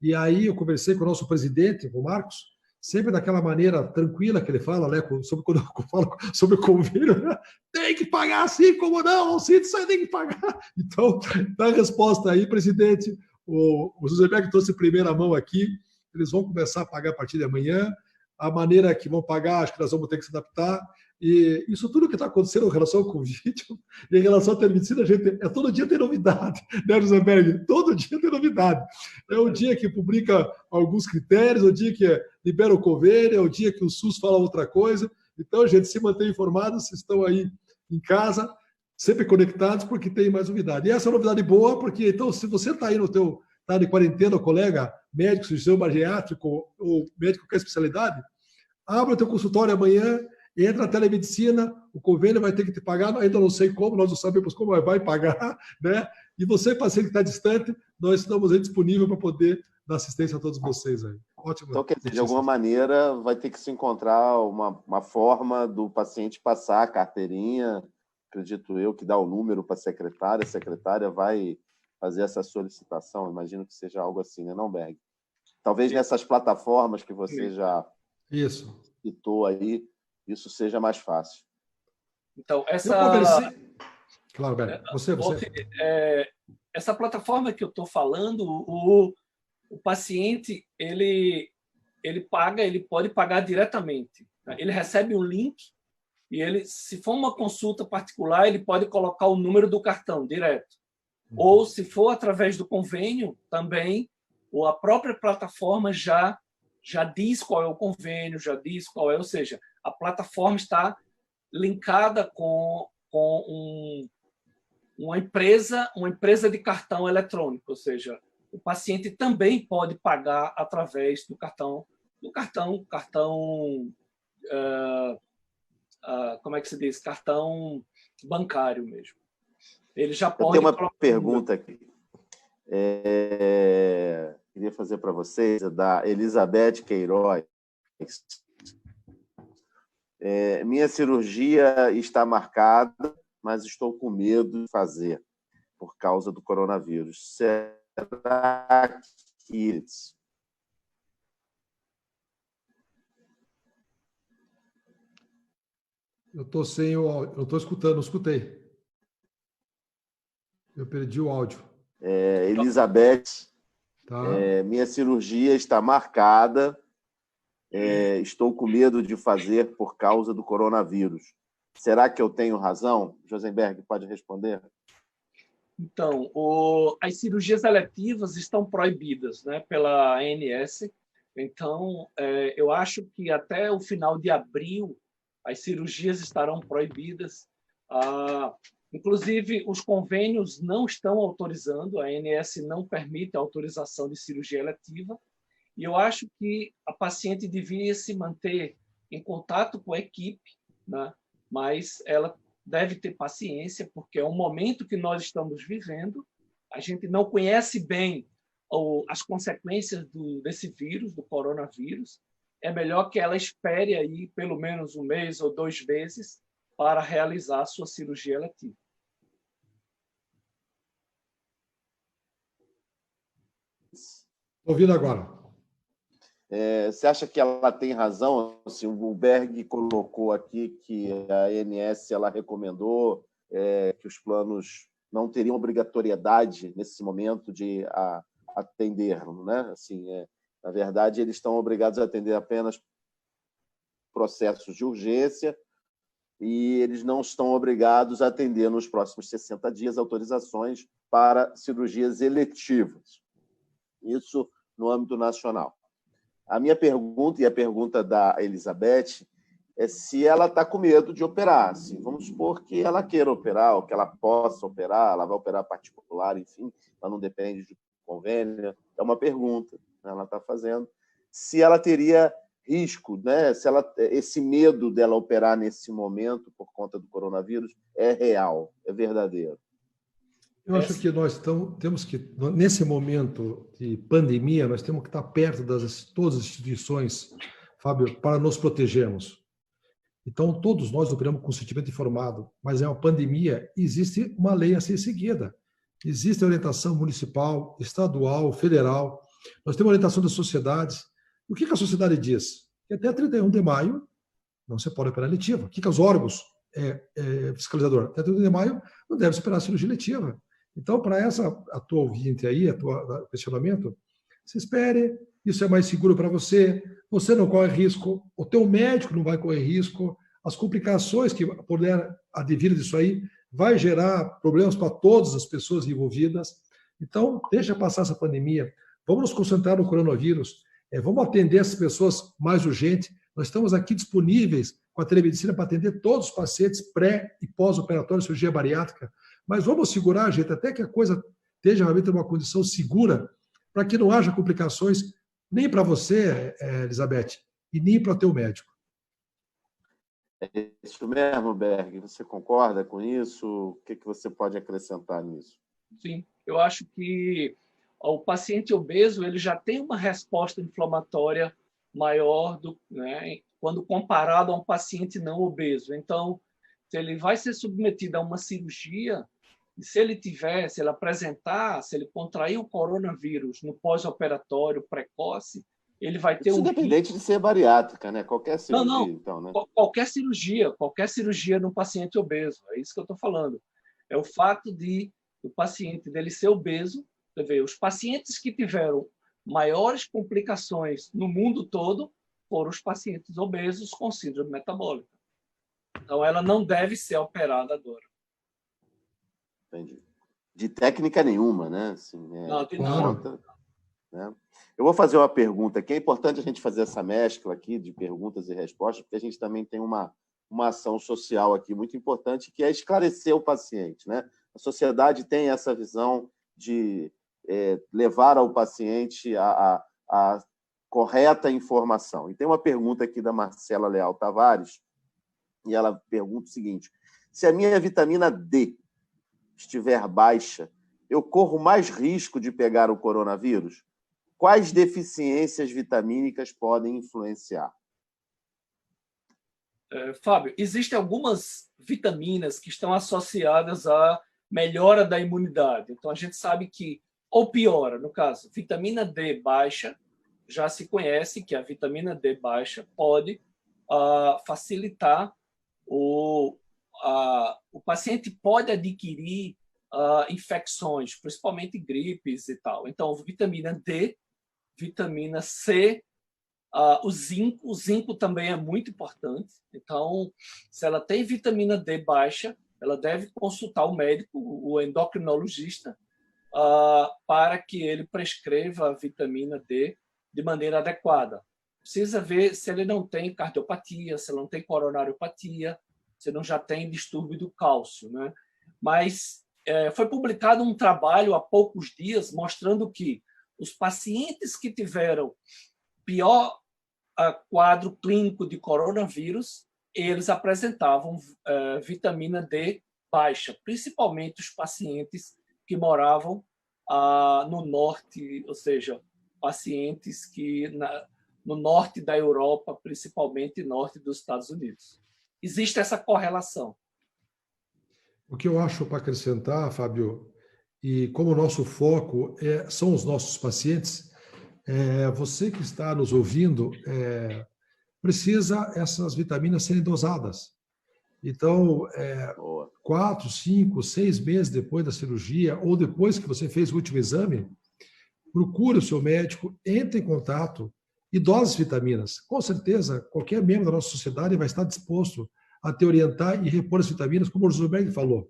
E aí eu conversei com o nosso presidente, com o Marcos, sempre daquela maneira tranquila que ele fala, né? Quando eu falo sobre o convênio, né? Tem que pagar assim, como não, isso aí tem que pagar. Então, dá a resposta aí, presidente. O Rosenberg trouxe em primeira mão aqui, eles vão começar a pagar a partir de amanhã. A maneira que vão pagar, acho que nós vamos ter que se adaptar. E isso tudo que está acontecendo em relação ao Covid, em relação à telemedicina, gente, todo dia tem novidade, né, Rosenberg? Todo dia tem novidade. É o dia que publica alguns critérios, é o dia que libera o convênio, é o dia que o SUS fala outra coisa. Então, gente, se mantém informados, vocês estão aí em casa, sempre conectados, porque tem mais novidade. E essa é uma novidade boa, porque, então, se você está aí está de quarentena, colega médico, cirurgião bariátrico ou médico com especialidade, abra o teu consultório amanhã, entra na telemedicina, o convênio vai ter que te pagar, ainda não sei como, nós não sabemos como vai pagar, né? E você, paciente que está distante, nós estamos aí disponíveis para poder dar assistência a todos vocês aí. Ótimo.
Então, quer dizer, de alguma maneira, vai ter que se encontrar uma forma do paciente passar a carteirinha, acredito eu, que dá o número para a secretária vai fazer essa solicitação, imagino que seja algo assim, né, não, Berg? Talvez nessas plataformas que você já citou aí, isso seja mais fácil.
Então,
Claro, Berg, você.
Essa plataforma que eu estou falando, o paciente, ele pode pagar diretamente. Ele recebe um link E ele, se for uma consulta particular, ele pode colocar o número do cartão direto. Ou, se for através do convênio, também, ou a própria plataforma já diz qual é o convênio, já diz qual é, ou seja, a plataforma está linkada com uma empresa de cartão eletrônico, ou seja, o paciente também pode pagar através do cartão, como é que se diz? Cartão bancário mesmo. Ele já pode...
Eu tenho uma pergunta aqui. Queria fazer para vocês, da Elizabeth Queiroz. Minha cirurgia está marcada, mas estou com medo de fazer por causa do coronavírus. Será que...
Eu estou sem o áudio. Eu estou escutando, não escutei. Eu perdi o áudio.
Elizabeth,
Tá.
Minha cirurgia está marcada. Estou com medo de fazer por causa do coronavírus. Será que eu tenho razão? Josenberg, pode responder?
Então, as cirurgias eletivas estão proibidas, né, pela ANS. Então, eu acho que até o final de abril as cirurgias estarão proibidas. Inclusive, os convênios não estão autorizando, a ANS não permite a autorização de cirurgia eletiva. E eu acho que a paciente devia se manter em contato com a equipe, né? Mas ela deve ter paciência, porque é um momento que nós estamos vivendo. A gente não conhece bem as consequências desse vírus, do coronavírus. É melhor que ela espere aí pelo menos 1 mês ou 2 meses para realizar a sua cirurgia eletiva.
Ouvindo agora.
Você acha que ela tem razão? Assim, o Berg colocou aqui que a ANS ela recomendou que os planos não teriam obrigatoriedade nesse momento de atender, né? Assim, na verdade, eles estão obrigados a atender apenas processos de urgência e eles não estão obrigados a atender nos próximos 60 dias autorizações para cirurgias eletivas. Isso no âmbito nacional. A minha pergunta e a pergunta da Elizabeth é se ela está com medo de operar. Assim, vamos supor que ela queira operar ou que ela possa operar, ela vai operar particular, enfim, ela não depende de convênio. É uma pergunta que ela está fazendo. Se ela teria risco, né? Se esse medo dela operar nesse momento por conta do coronavírus é real, é verdadeiro.
Eu acho que nós temos que, nesse momento de pandemia, nós temos que estar perto de todas as instituições, Fábio, para nos protegermos. Então, todos nós operamos com consentimento informado, mas é uma pandemia, existe uma lei a ser seguida. Existe a orientação municipal, estadual, federal. Nós temos a orientação das sociedades. O que a sociedade diz? Que até 31 de maio não se pode operar eletiva. O que os órgãos fiscalizador? Até 31 de maio não deve se operar cirurgia eletiva. Então, para a tua ouvinte aí, questionamento, se espere, isso é mais seguro para você, você não corre risco, o teu médico não vai correr risco, as complicações que puder advir disso aí vai gerar problemas para todas as pessoas envolvidas. Então, deixa passar essa pandemia, vamos nos concentrar no coronavírus, vamos atender essas pessoas mais urgente. Nós estamos aqui disponíveis com a telemedicina para atender todos os pacientes pré e pós-operatório de cirurgia bariátrica. Mas vamos segurar, gente, até que a coisa esteja realmente numa condição segura, para que não haja complicações nem para você, Elizabeth, e nem para o teu médico.
É isso mesmo, Berg. Você concorda com isso? O que você pode acrescentar nisso?
Sim, eu acho que o paciente obeso ele já tem uma resposta inflamatória maior né, quando comparado a um paciente não obeso. Então, se ele vai ser submetido a uma cirurgia, se ele apresentar, se ele contrair o coronavírus no pós-operatório precoce, ele vai ter
independente de ser bariátrica, né? Qualquer cirurgia,
não.
Então, né?
Qualquer cirurgia num paciente obeso, é isso que eu estou falando. É o fato do paciente dele ser obeso. Você vê, os pacientes que tiveram maiores complicações no mundo todo foram os pacientes obesos com síndrome metabólica. Então, ela não deve ser operada agora.
Entendi. De técnica nenhuma, né? Assim,
Não, de nada.
conta, né? Eu vou fazer uma pergunta aqui. É importante a gente fazer essa mescla aqui de perguntas e respostas, porque a gente também tem uma ação social aqui muito importante, que é esclarecer o paciente, né? A sociedade tem essa visão de levar ao paciente a correta informação. E tem uma pergunta aqui da Marcela Leal Tavares, e ela pergunta o seguinte: se a minha vitamina D estiver baixa, eu corro mais risco de pegar o coronavírus? Quais deficiências vitamínicas podem influenciar?
Fábio, existem algumas vitaminas que estão associadas à melhora da imunidade. Então, a gente sabe que, ou piora, no caso, vitamina D baixa, já se conhece que a vitamina D baixa pode facilitar o paciente pode adquirir infecções, principalmente gripes e tal. Então, vitamina D, vitamina C, o zinco também é muito importante. Então, se ela tem vitamina D baixa, ela deve consultar o médico, o endocrinologista, para que ele prescreva a vitamina D de maneira adequada. Precisa ver se ele não tem cardiopatia, se ele não tem coronariopatia, se não já tem distúrbio do cálcio, né? Mas foi publicado um trabalho há poucos dias mostrando que os pacientes que tiveram pior quadro clínico de coronavírus, eles apresentavam vitamina D baixa, principalmente os pacientes que moravam no norte, ou seja, pacientes que no norte da Europa, principalmente norte dos Estados Unidos. Existe essa correlação.
O que eu acho para acrescentar, Fábio, e como o nosso foco são os nossos pacientes, você que está nos ouvindo precisa essas vitaminas serem dosadas. Então, 4, 5, 6 meses depois da cirurgia ou depois que você fez o último exame, procure o seu médico, entre em contato e dose as vitaminas. Com certeza, qualquer membro da nossa sociedade vai estar disposto a te orientar e repor as vitaminas, como o Rosenberg falou.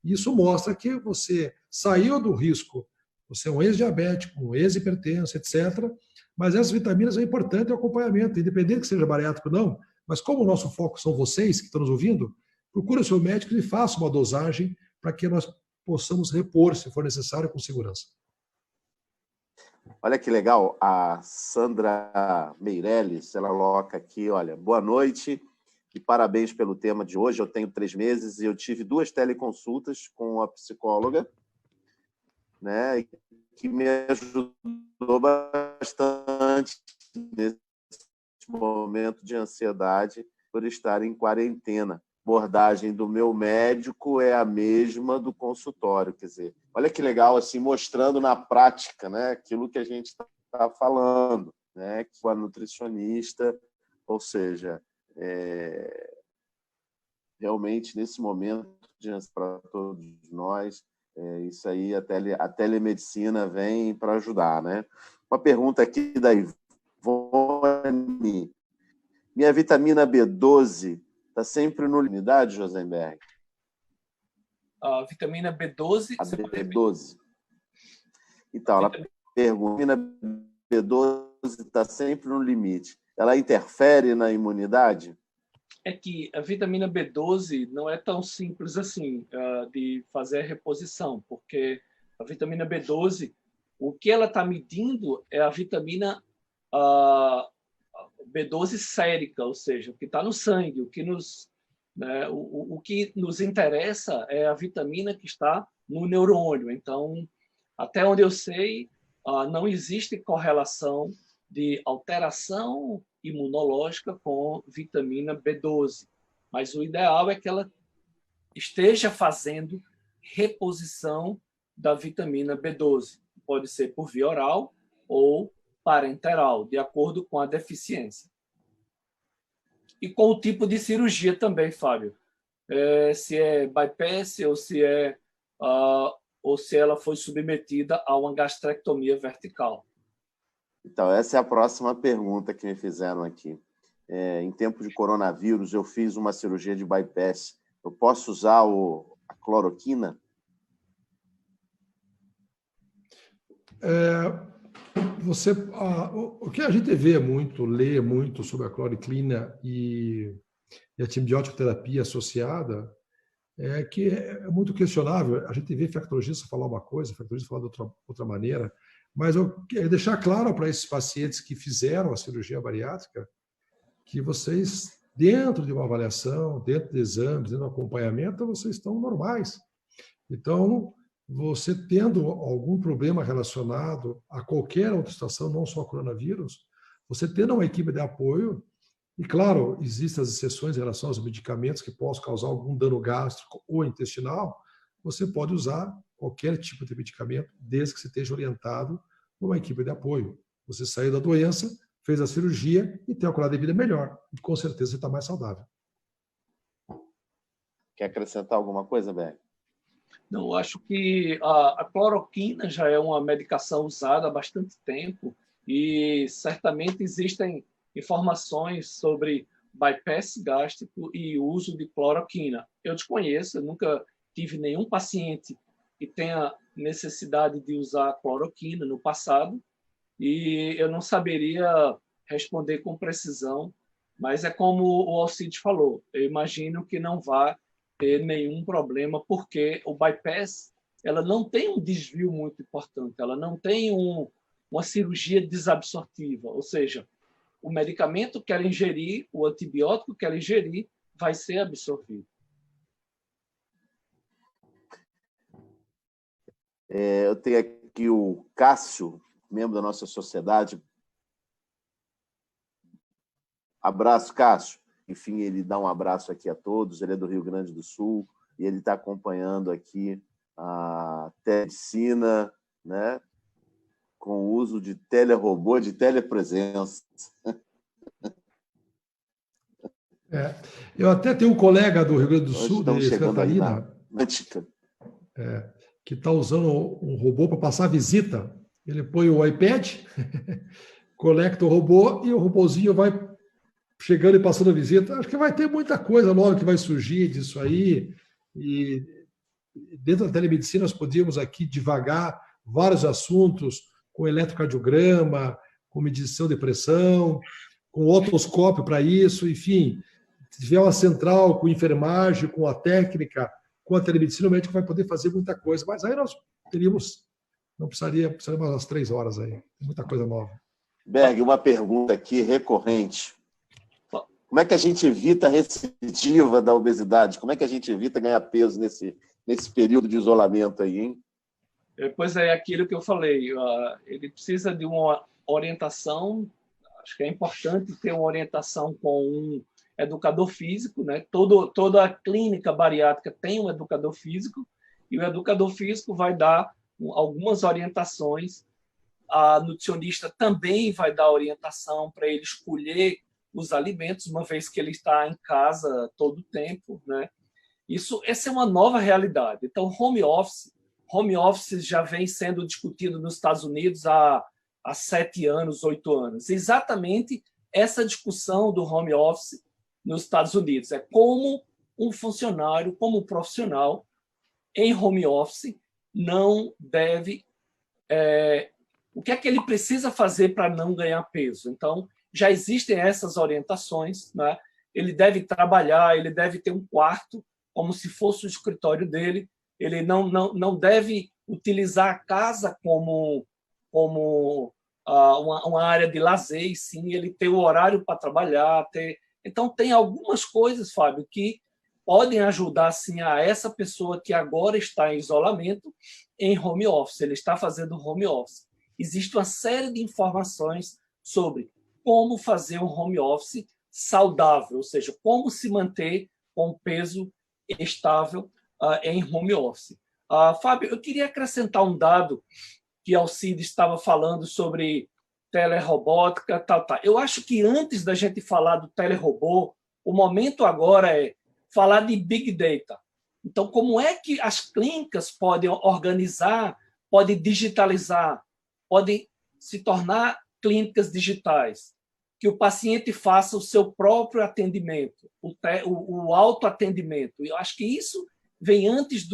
Isso mostra que você saiu do risco. Você é um ex-diabético, um ex-hipertenso, etc. Mas essas vitaminas são importantes o acompanhamento, independente que seja bariátrico ou não. Mas como o nosso foco são vocês que estão nos ouvindo, procure o seu médico e faça uma dosagem para que nós possamos repor, se for necessário, com segurança.
Olha que legal, a Sandra Meirelles, ela coloca aqui, olha, boa noite e parabéns pelo tema de hoje. Eu tenho 3 meses e eu tive 2 teleconsultas com a psicóloga, né, que me ajudou bastante nesse momento de ansiedade por estar em quarentena. A abordagem do meu médico é a mesma do consultório, quer dizer, olha que legal, assim, mostrando na prática, né, aquilo que a gente está falando, né, com a nutricionista, ou seja, realmente nesse momento para todos nós, isso aí, a telemedicina vem para ajudar, né? Uma pergunta aqui da Ivone. Minha vitamina B12 está sempre no limite, Rosenberg?
A vitamina B12...
A B12. Então, ela pergunta, a vitamina B12 está sempre no limite. Ela interfere na imunidade?
É que a vitamina B12 não é tão simples assim de fazer a reposição, porque a vitamina B12, o que ela está medindo é a vitamina B12 sérica, ou seja, o que está no sangue, o que nos interessa é a vitamina que está no neurônio. Então, até onde eu sei, não existe correlação de alteração imunológica com vitamina B12. Mas o ideal é que ela esteja fazendo reposição da vitamina B12. Pode ser por via oral ou parenteral, de acordo com a deficiência. E com o tipo de cirurgia também, Fábio. Se é bypass ou se ela foi submetida a uma gastrectomia vertical.
Então, essa é a próxima pergunta que me fizeram aqui. em tempo de coronavírus, eu fiz uma cirurgia de bypass, eu posso usar a cloroquina?
O que a gente vê muito, lê muito sobre a cloroquina e a antibiótico terapia associada é que é muito questionável. A gente vê infectologista falar uma coisa, infectologista falar de outra maneira, mas eu quero deixar claro para esses pacientes que fizeram a cirurgia bariátrica que vocês, dentro de uma avaliação, dentro de exames, dentro do acompanhamento, vocês estão normais. Então, você tendo algum problema relacionado a qualquer outra situação, não só coronavírus, você tendo uma equipe de apoio, e claro, existem as exceções em relação aos medicamentos que possam causar algum dano gástrico ou intestinal, você pode usar qualquer tipo de medicamento, desde que você esteja orientado por uma equipe de apoio. Você saiu da doença, fez a cirurgia e tem uma qualidade de vida melhor. E com certeza você está mais saudável.
Quer acrescentar alguma coisa, Berg?
Não, eu acho que a cloroquina já é uma medicação usada há bastante tempo e certamente existem informações sobre bypass gástrico e uso de cloroquina. Eu desconheço, eu nunca tive nenhum paciente que tenha necessidade de usar cloroquina no passado e eu não saberia responder com precisão, mas é como o Alcides falou, eu imagino que não vai ter nenhum problema, porque o bypass ela não tem um desvio muito importante, ela não tem uma cirurgia desabsortiva, ou seja, o medicamento que ela ingerir, o antibiótico que ela ingerir, vai ser absorvido.
Eu tenho aqui o Cássio, membro da nossa sociedade. Abraço, Cássio. Enfim, ele dá um abraço aqui a todos. Ele é do Rio Grande do Sul e ele está acompanhando aqui a telemedicina, né, com o uso de telerobô, de telepresença.
Eu até tenho um colega do Rio Grande do Sul, de Santa Catarina, que está usando um robô para passar visita. Ele põe o iPad, conecta o robô e o robôzinho vai chegando e passando a visita. Acho que vai ter muita coisa nova que vai surgir disso aí. E dentro da telemedicina nós podíamos aqui divagar vários assuntos com eletrocardiograma, com medição de pressão, com otoscópio para isso, enfim. Se tiver uma central com enfermagem, com a técnica, com a telemedicina, o médico vai poder fazer muita coisa. Mas aí nós teríamos, não precisaria umas 3 horas aí. Muita coisa nova.
Berg, uma pergunta aqui recorrente. Como é que a gente evita a recidiva da obesidade? Como é que a gente evita ganhar peso nesse período de isolamento aí, hein?
Pois é, aquilo que eu falei. Ele precisa de uma orientação. Acho que é importante ter uma orientação com um educador físico, né? Toda a clínica bariátrica tem um educador físico e o educador físico vai dar algumas orientações. A nutricionista também vai dar orientação para ele escolher os alimentos, uma vez que ele está em casa todo o tempo, né? Essa é uma nova realidade. Então, home office já vem sendo discutido nos Estados Unidos há 7 anos, 8 anos. Exatamente essa discussão do home office nos Estados Unidos. É como um funcionário, como um profissional em home office não deve... o que é que ele precisa fazer para não ganhar peso? Então, já existem essas orientações, né? Ele deve trabalhar, ele deve ter um quarto como se fosse o escritório dele, ele não deve utilizar a casa como uma área de lazer, sim, ele tem o horário para trabalhar. Então, tem algumas coisas, Fábio, que podem ajudar sim, a essa pessoa que agora está em isolamento em home office, ele está fazendo home office. Existe uma série de informações sobre como fazer um home office saudável, ou seja, como se manter com peso estável em home office. Fábio, eu queria acrescentar um dado que Alcides estava falando sobre telerobótica, tal. Eu acho que antes da gente falar do telerobô, o momento agora é falar de Big Data. Então, como é que as clínicas podem organizar, podem digitalizar, podem se tornar clínicas digitais? que o paciente faça o seu próprio atendimento, o autoatendimento. Eu acho que isso vem antes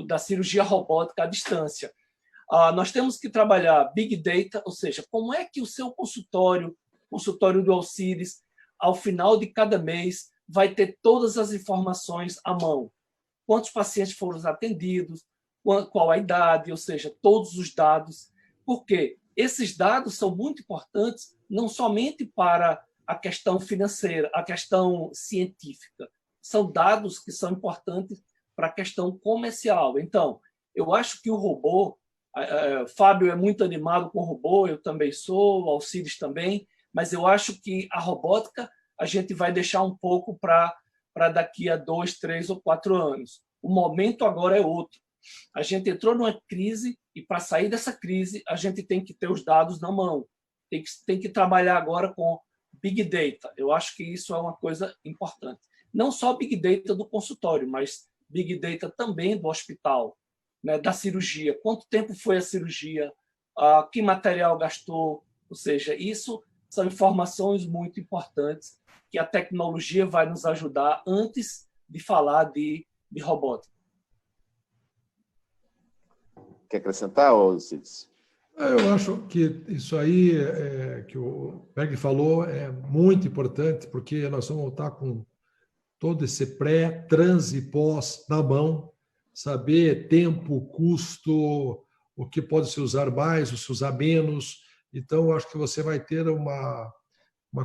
da cirurgia robótica à distância. Nós temos que trabalhar Big Data, ou seja, como é que o seu consultório do Alcides, ao final de cada mês, vai ter todas as informações à mão. Quantos pacientes foram atendidos, qual a idade, ou seja, todos os dados. Por quê? Esses dados são muito importantes, não somente para a questão financeira, a questão científica. São dados que são importantes para a questão comercial. Então, eu acho que o robô, Fábio é muito animado com o robô, eu também sou, o Alcides também, mas eu acho que a robótica a gente vai deixar um pouco para daqui a 2, 3 ou 4 anos. O momento agora é outro. A gente entrou numa crise e, para sair dessa crise, a gente tem que ter os dados na mão. Tem que trabalhar agora com Big Data. Eu acho que isso é uma coisa importante. Não só Big Data do consultório, mas Big Data também do hospital, né, da cirurgia. Quanto tempo foi a cirurgia? Que material gastou? Ou seja, isso são informações muito importantes que a tecnologia vai nos ajudar antes de falar de robótica.
Quer acrescentar, Alcides?
Eu acho que isso aí que o Berg falou é muito importante, porque nós vamos voltar com todo esse pré, trans e pós na mão, saber tempo, custo, o que pode se usar mais, o se usar menos. Então, eu acho que você vai ter uma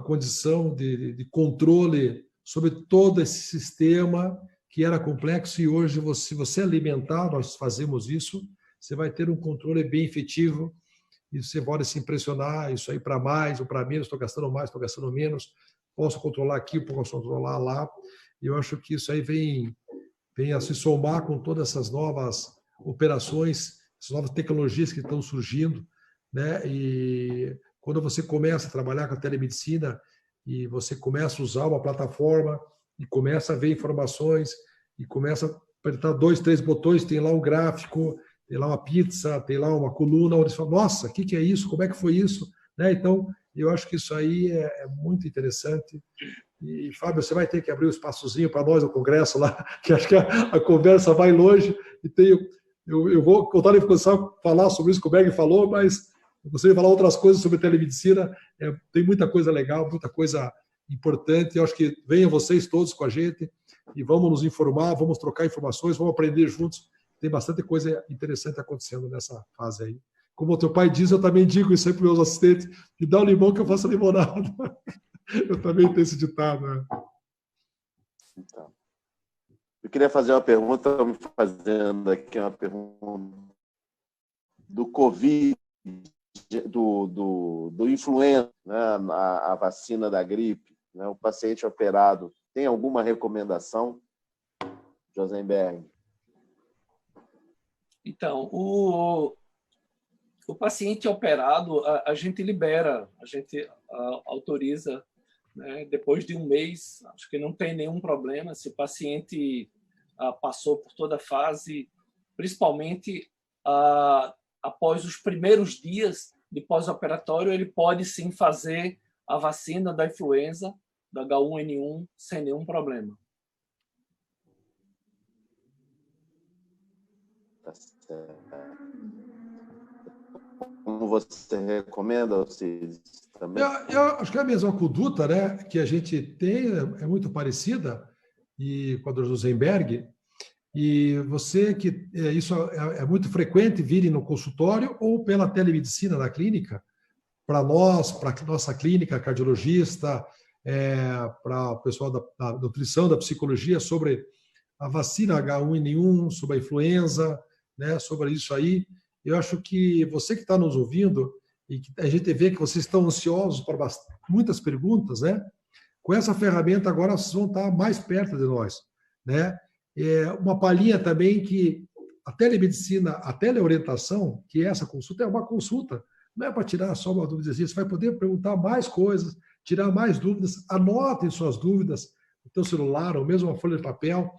condição de controle sobre todo esse sistema que era complexo e hoje, se você alimentar, nós fazemos isso, você vai ter um controle bem efetivo e você pode se impressionar, isso aí para mais ou para menos, estou gastando mais, estou gastando menos, posso controlar aqui, posso controlar lá. E eu acho que isso aí vem a se somar com todas essas novas operações, essas novas tecnologias que estão surgindo, né? E quando você começa a trabalhar com a telemedicina e você começa a usar uma plataforma e começa a ver informações e começa a apertar 2, 3 botões, tem lá um gráfico, tem lá uma pizza, tem lá uma coluna, onde você fala, nossa, o que é isso? Como é que foi isso? Né? Então, eu acho que isso aí é muito interessante. E, Fábio, você vai ter que abrir um espaçozinho para nós no congresso lá, que acho que a conversa vai longe. E eu vou contar a informação, falar sobre isso que o Berg falou, mas eu gostaria de falar outras coisas sobre telemedicina. Tem muita coisa legal, muita coisa importante. Eu acho que venham vocês todos com a gente e vamos nos informar, vamos trocar informações, vamos aprender juntos. Tem bastante coisa interessante acontecendo nessa fase aí. Como o teu pai diz, eu também digo isso aí para os meus assistentes, me dá um limão que eu faço limonada. Eu também tenho esse ditado. Né?
Então, eu queria fazer uma pergunta, me fazendo aqui uma pergunta do Covid, do influenza, né? a vacina da gripe. Né? O paciente operado tem alguma recomendação, Josenberg?
Então, o paciente operado, a gente libera, a gente autoriza, né, depois de um mês, acho que não tem nenhum problema. Se o paciente passou por toda a fase, principalmente após os primeiros dias de pós-operatório, ele pode sim fazer a vacina da influenza, da H1N1, sem nenhum problema.
Como você recomenda, Alcides, também?
Eu acho que é a mesma conduta, né, que a gente tem é muito parecida e com a do Josenberg. E você que isso é muito frequente virem no consultório ou pela telemedicina na clínica, para nós, para a nossa clínica, cardiologista, para o pessoal da nutrição, da psicologia, sobre a vacina H1N1, sobre a influenza, né, sobre isso aí. Eu acho que você que está nos ouvindo e que a gente vê que vocês estão ansiosos por muitas perguntas, né? Com essa ferramenta agora vocês vão estar mais perto de nós, né? Uma palhinha também que a telemedicina, a teleorientação, que essa consulta é uma consulta, não é para tirar só uma dúvida, você vai poder perguntar mais coisas, tirar mais dúvidas, anotem suas dúvidas no seu celular ou mesmo uma folha de papel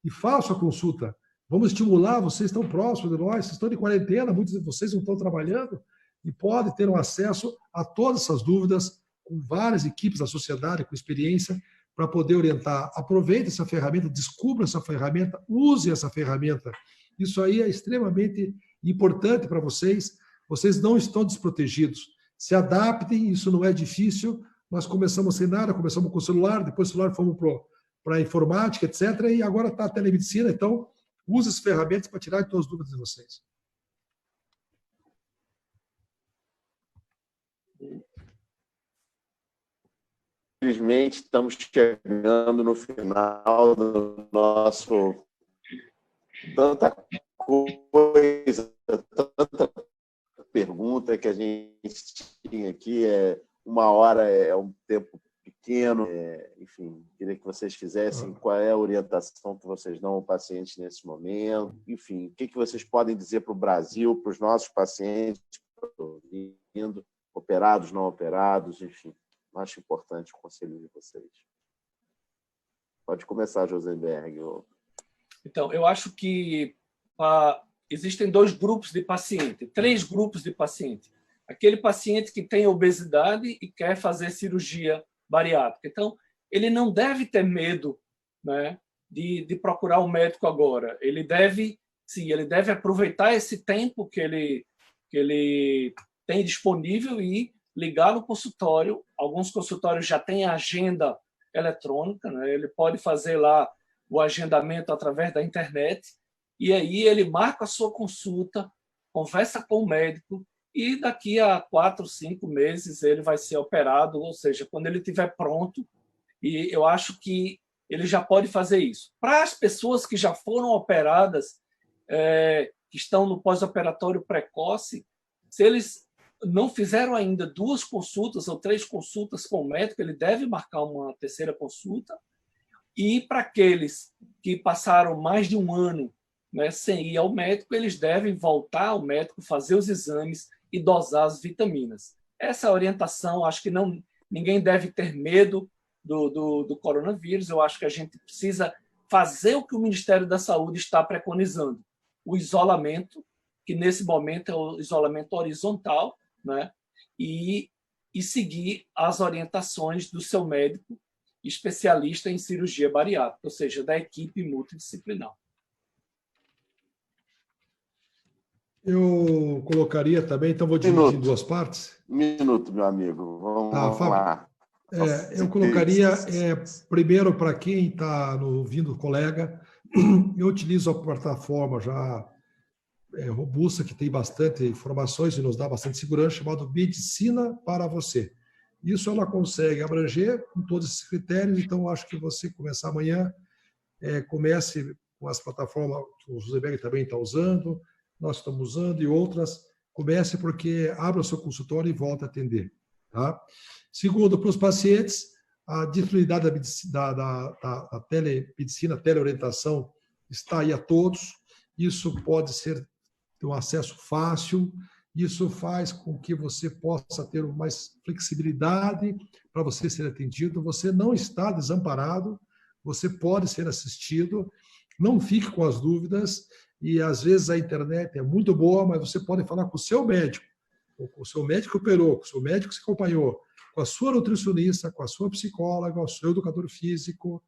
e faça a consulta. Vamos estimular, vocês estão próximos de nós, vocês estão de quarentena, muitos de vocês não estão trabalhando, e pode ter um acesso a todas essas dúvidas com várias equipes da sociedade, com experiência, para poder orientar. Aproveite essa ferramenta, descubra essa ferramenta, use essa ferramenta. Isso aí é extremamente importante para vocês. Vocês não estão desprotegidos. Se adaptem, isso não é difícil. Nós começamos sem nada, começamos com o celular, depois o celular fomos para a informática, etc. E agora está a telemedicina. Então, use as ferramentas para tirar todas as dúvidas de vocês.
Infelizmente, estamos chegando no final do nosso... Tanta coisa, tanta pergunta que a gente tinha aqui. 1 hora é um tempo pequeno. Enfim, queria que vocês fizessem qual é a orientação que vocês dão ao paciente nesse momento. Enfim, o que vocês podem dizer para o Brasil, para os nossos pacientes, operados, não operados, enfim. Acho importante o conselho de vocês. Pode começar, Josenberg.
Então, eu acho que existem 2 grupos de paciente, 3 grupos de paciente. Aquele paciente que tem obesidade e quer fazer cirurgia bariátrica. Então, ele não deve ter medo, né, de procurar um médico agora. Ele deve aproveitar esse tempo que ele tem disponível e ligar no consultório. Alguns consultórios já têm agenda eletrônica, né? Ele pode fazer lá o agendamento através da internet, e aí ele marca a sua consulta, conversa com o médico, e daqui a 4, 5 meses ele vai ser operado, ou seja, quando ele estiver pronto, e eu acho que ele já pode fazer isso. Para as pessoas que já foram operadas, que estão no pós-operatório precoce, se eles não fizeram ainda 2 consultas ou 3 consultas com o médico, ele deve marcar uma 3ª consulta. E para aqueles que passaram mais de 1 ano, né, sem ir ao médico, eles devem voltar ao médico, fazer os exames e dosar as vitaminas. Essa orientação, acho que ninguém deve ter medo do coronavírus. Eu acho que a gente precisa fazer o que o Ministério da Saúde está preconizando. O isolamento, que nesse momento é o isolamento horizontal, né, e seguir as orientações do seu médico especialista em cirurgia bariátrica, ou seja, da equipe multidisciplinar.
Eu colocaria também, então vou dividir em 2 partes.
Minuto, meu amigo. Vamos lá.
Eu colocaria, primeiro, para quem está ouvindo o colega, eu utilizo a plataforma já robusta, que tem bastante informações e nos dá bastante segurança, chamado Medicina para Você. Isso ela consegue abranger com todos esses critérios, então acho que você começar amanhã, comece com as plataformas que o Josenberg também está usando, nós estamos usando e outras, comece porque abra o seu consultório e volta a atender. Tá? Segundo, para os pacientes, a disponibilidade da telemedicina, teleorientação está aí a todos, isso pode ser um acesso fácil. Isso faz com que você possa ter mais flexibilidade para você ser atendido. Você não está desamparado, você pode ser assistido. Não fique com as dúvidas. E, às vezes, a internet é muito boa, mas você pode falar com o seu médico, com o seu médico que operou, com o seu médico que se acompanhou, com a sua nutricionista, com a sua psicóloga, com o seu educador físico,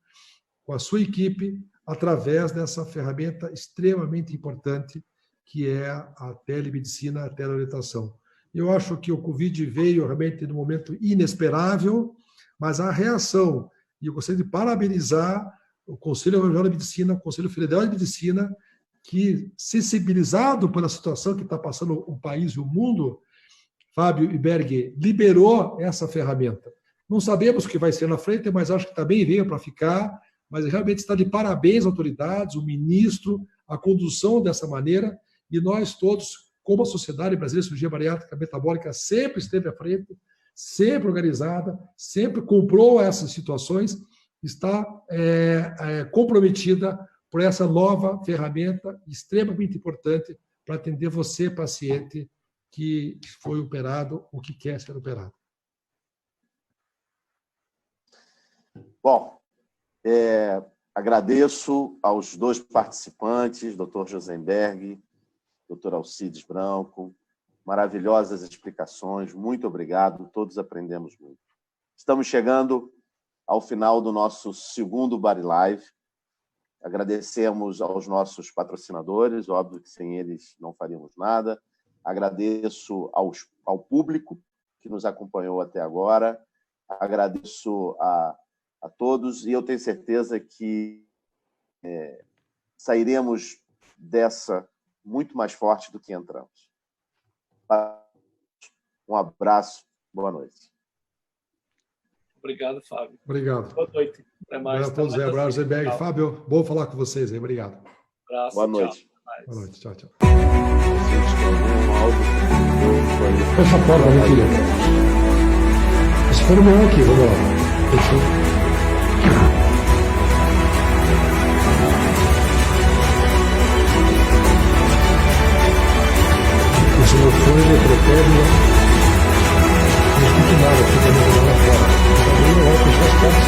com a sua equipe, através dessa ferramenta extremamente importante que é a telemedicina, a teleorientação. Eu acho que o Covid veio realmente num momento inesperável, mas a reação, e eu gostaria de parabenizar o Conselho Regional de Medicina, o Conselho Federal de Medicina, que, sensibilizado pela situação que está passando o país e o mundo, Fábio e Berg, liberou essa ferramenta. Não sabemos o que vai ser na frente, mas acho que também veio para ficar, mas realmente está de parabéns às autoridades, o ministro, a condução dessa maneira. E nós todos, como a Sociedade Brasileira de Cirurgia Bariátrica Metabólica, sempre esteve à frente, sempre organizada, sempre comprou essas situações, está comprometida por essa nova ferramenta extremamente importante para atender você, paciente, que foi operado ou que quer ser operado.
Bom, agradeço aos 2 participantes, Dr. Josenberg, Dr. Alcides Branco. maravilhosas explicações. Muito obrigado, todos aprendemos muito. Estamos chegando ao final do nosso segundo Bari Live. Agradecemos aos nossos patrocinadores, óbvio que sem eles não faríamos nada. Agradeço ao público que nos acompanhou até agora. Agradeço a todos e eu tenho certeza que sairemos dessa muito mais forte do que entramos. Um abraço, boa noite.
Obrigado, Fábio.
Obrigado.
Boa noite. Até mais.
Obrigado a todos. Abraço, Zerberg. Fábio, bom falar com vocês aí. Obrigado.
Abraço,
boa noite.
Tchau.
Boa noite. Tchau, tchau.
Fecha a porta, meu filho. Esse foi o meu aqui, vamos lá. Fechou. Esse meu fone me protege, né? Não escuto nada aqui também, vou lá fora. Também não vai fechar as portas.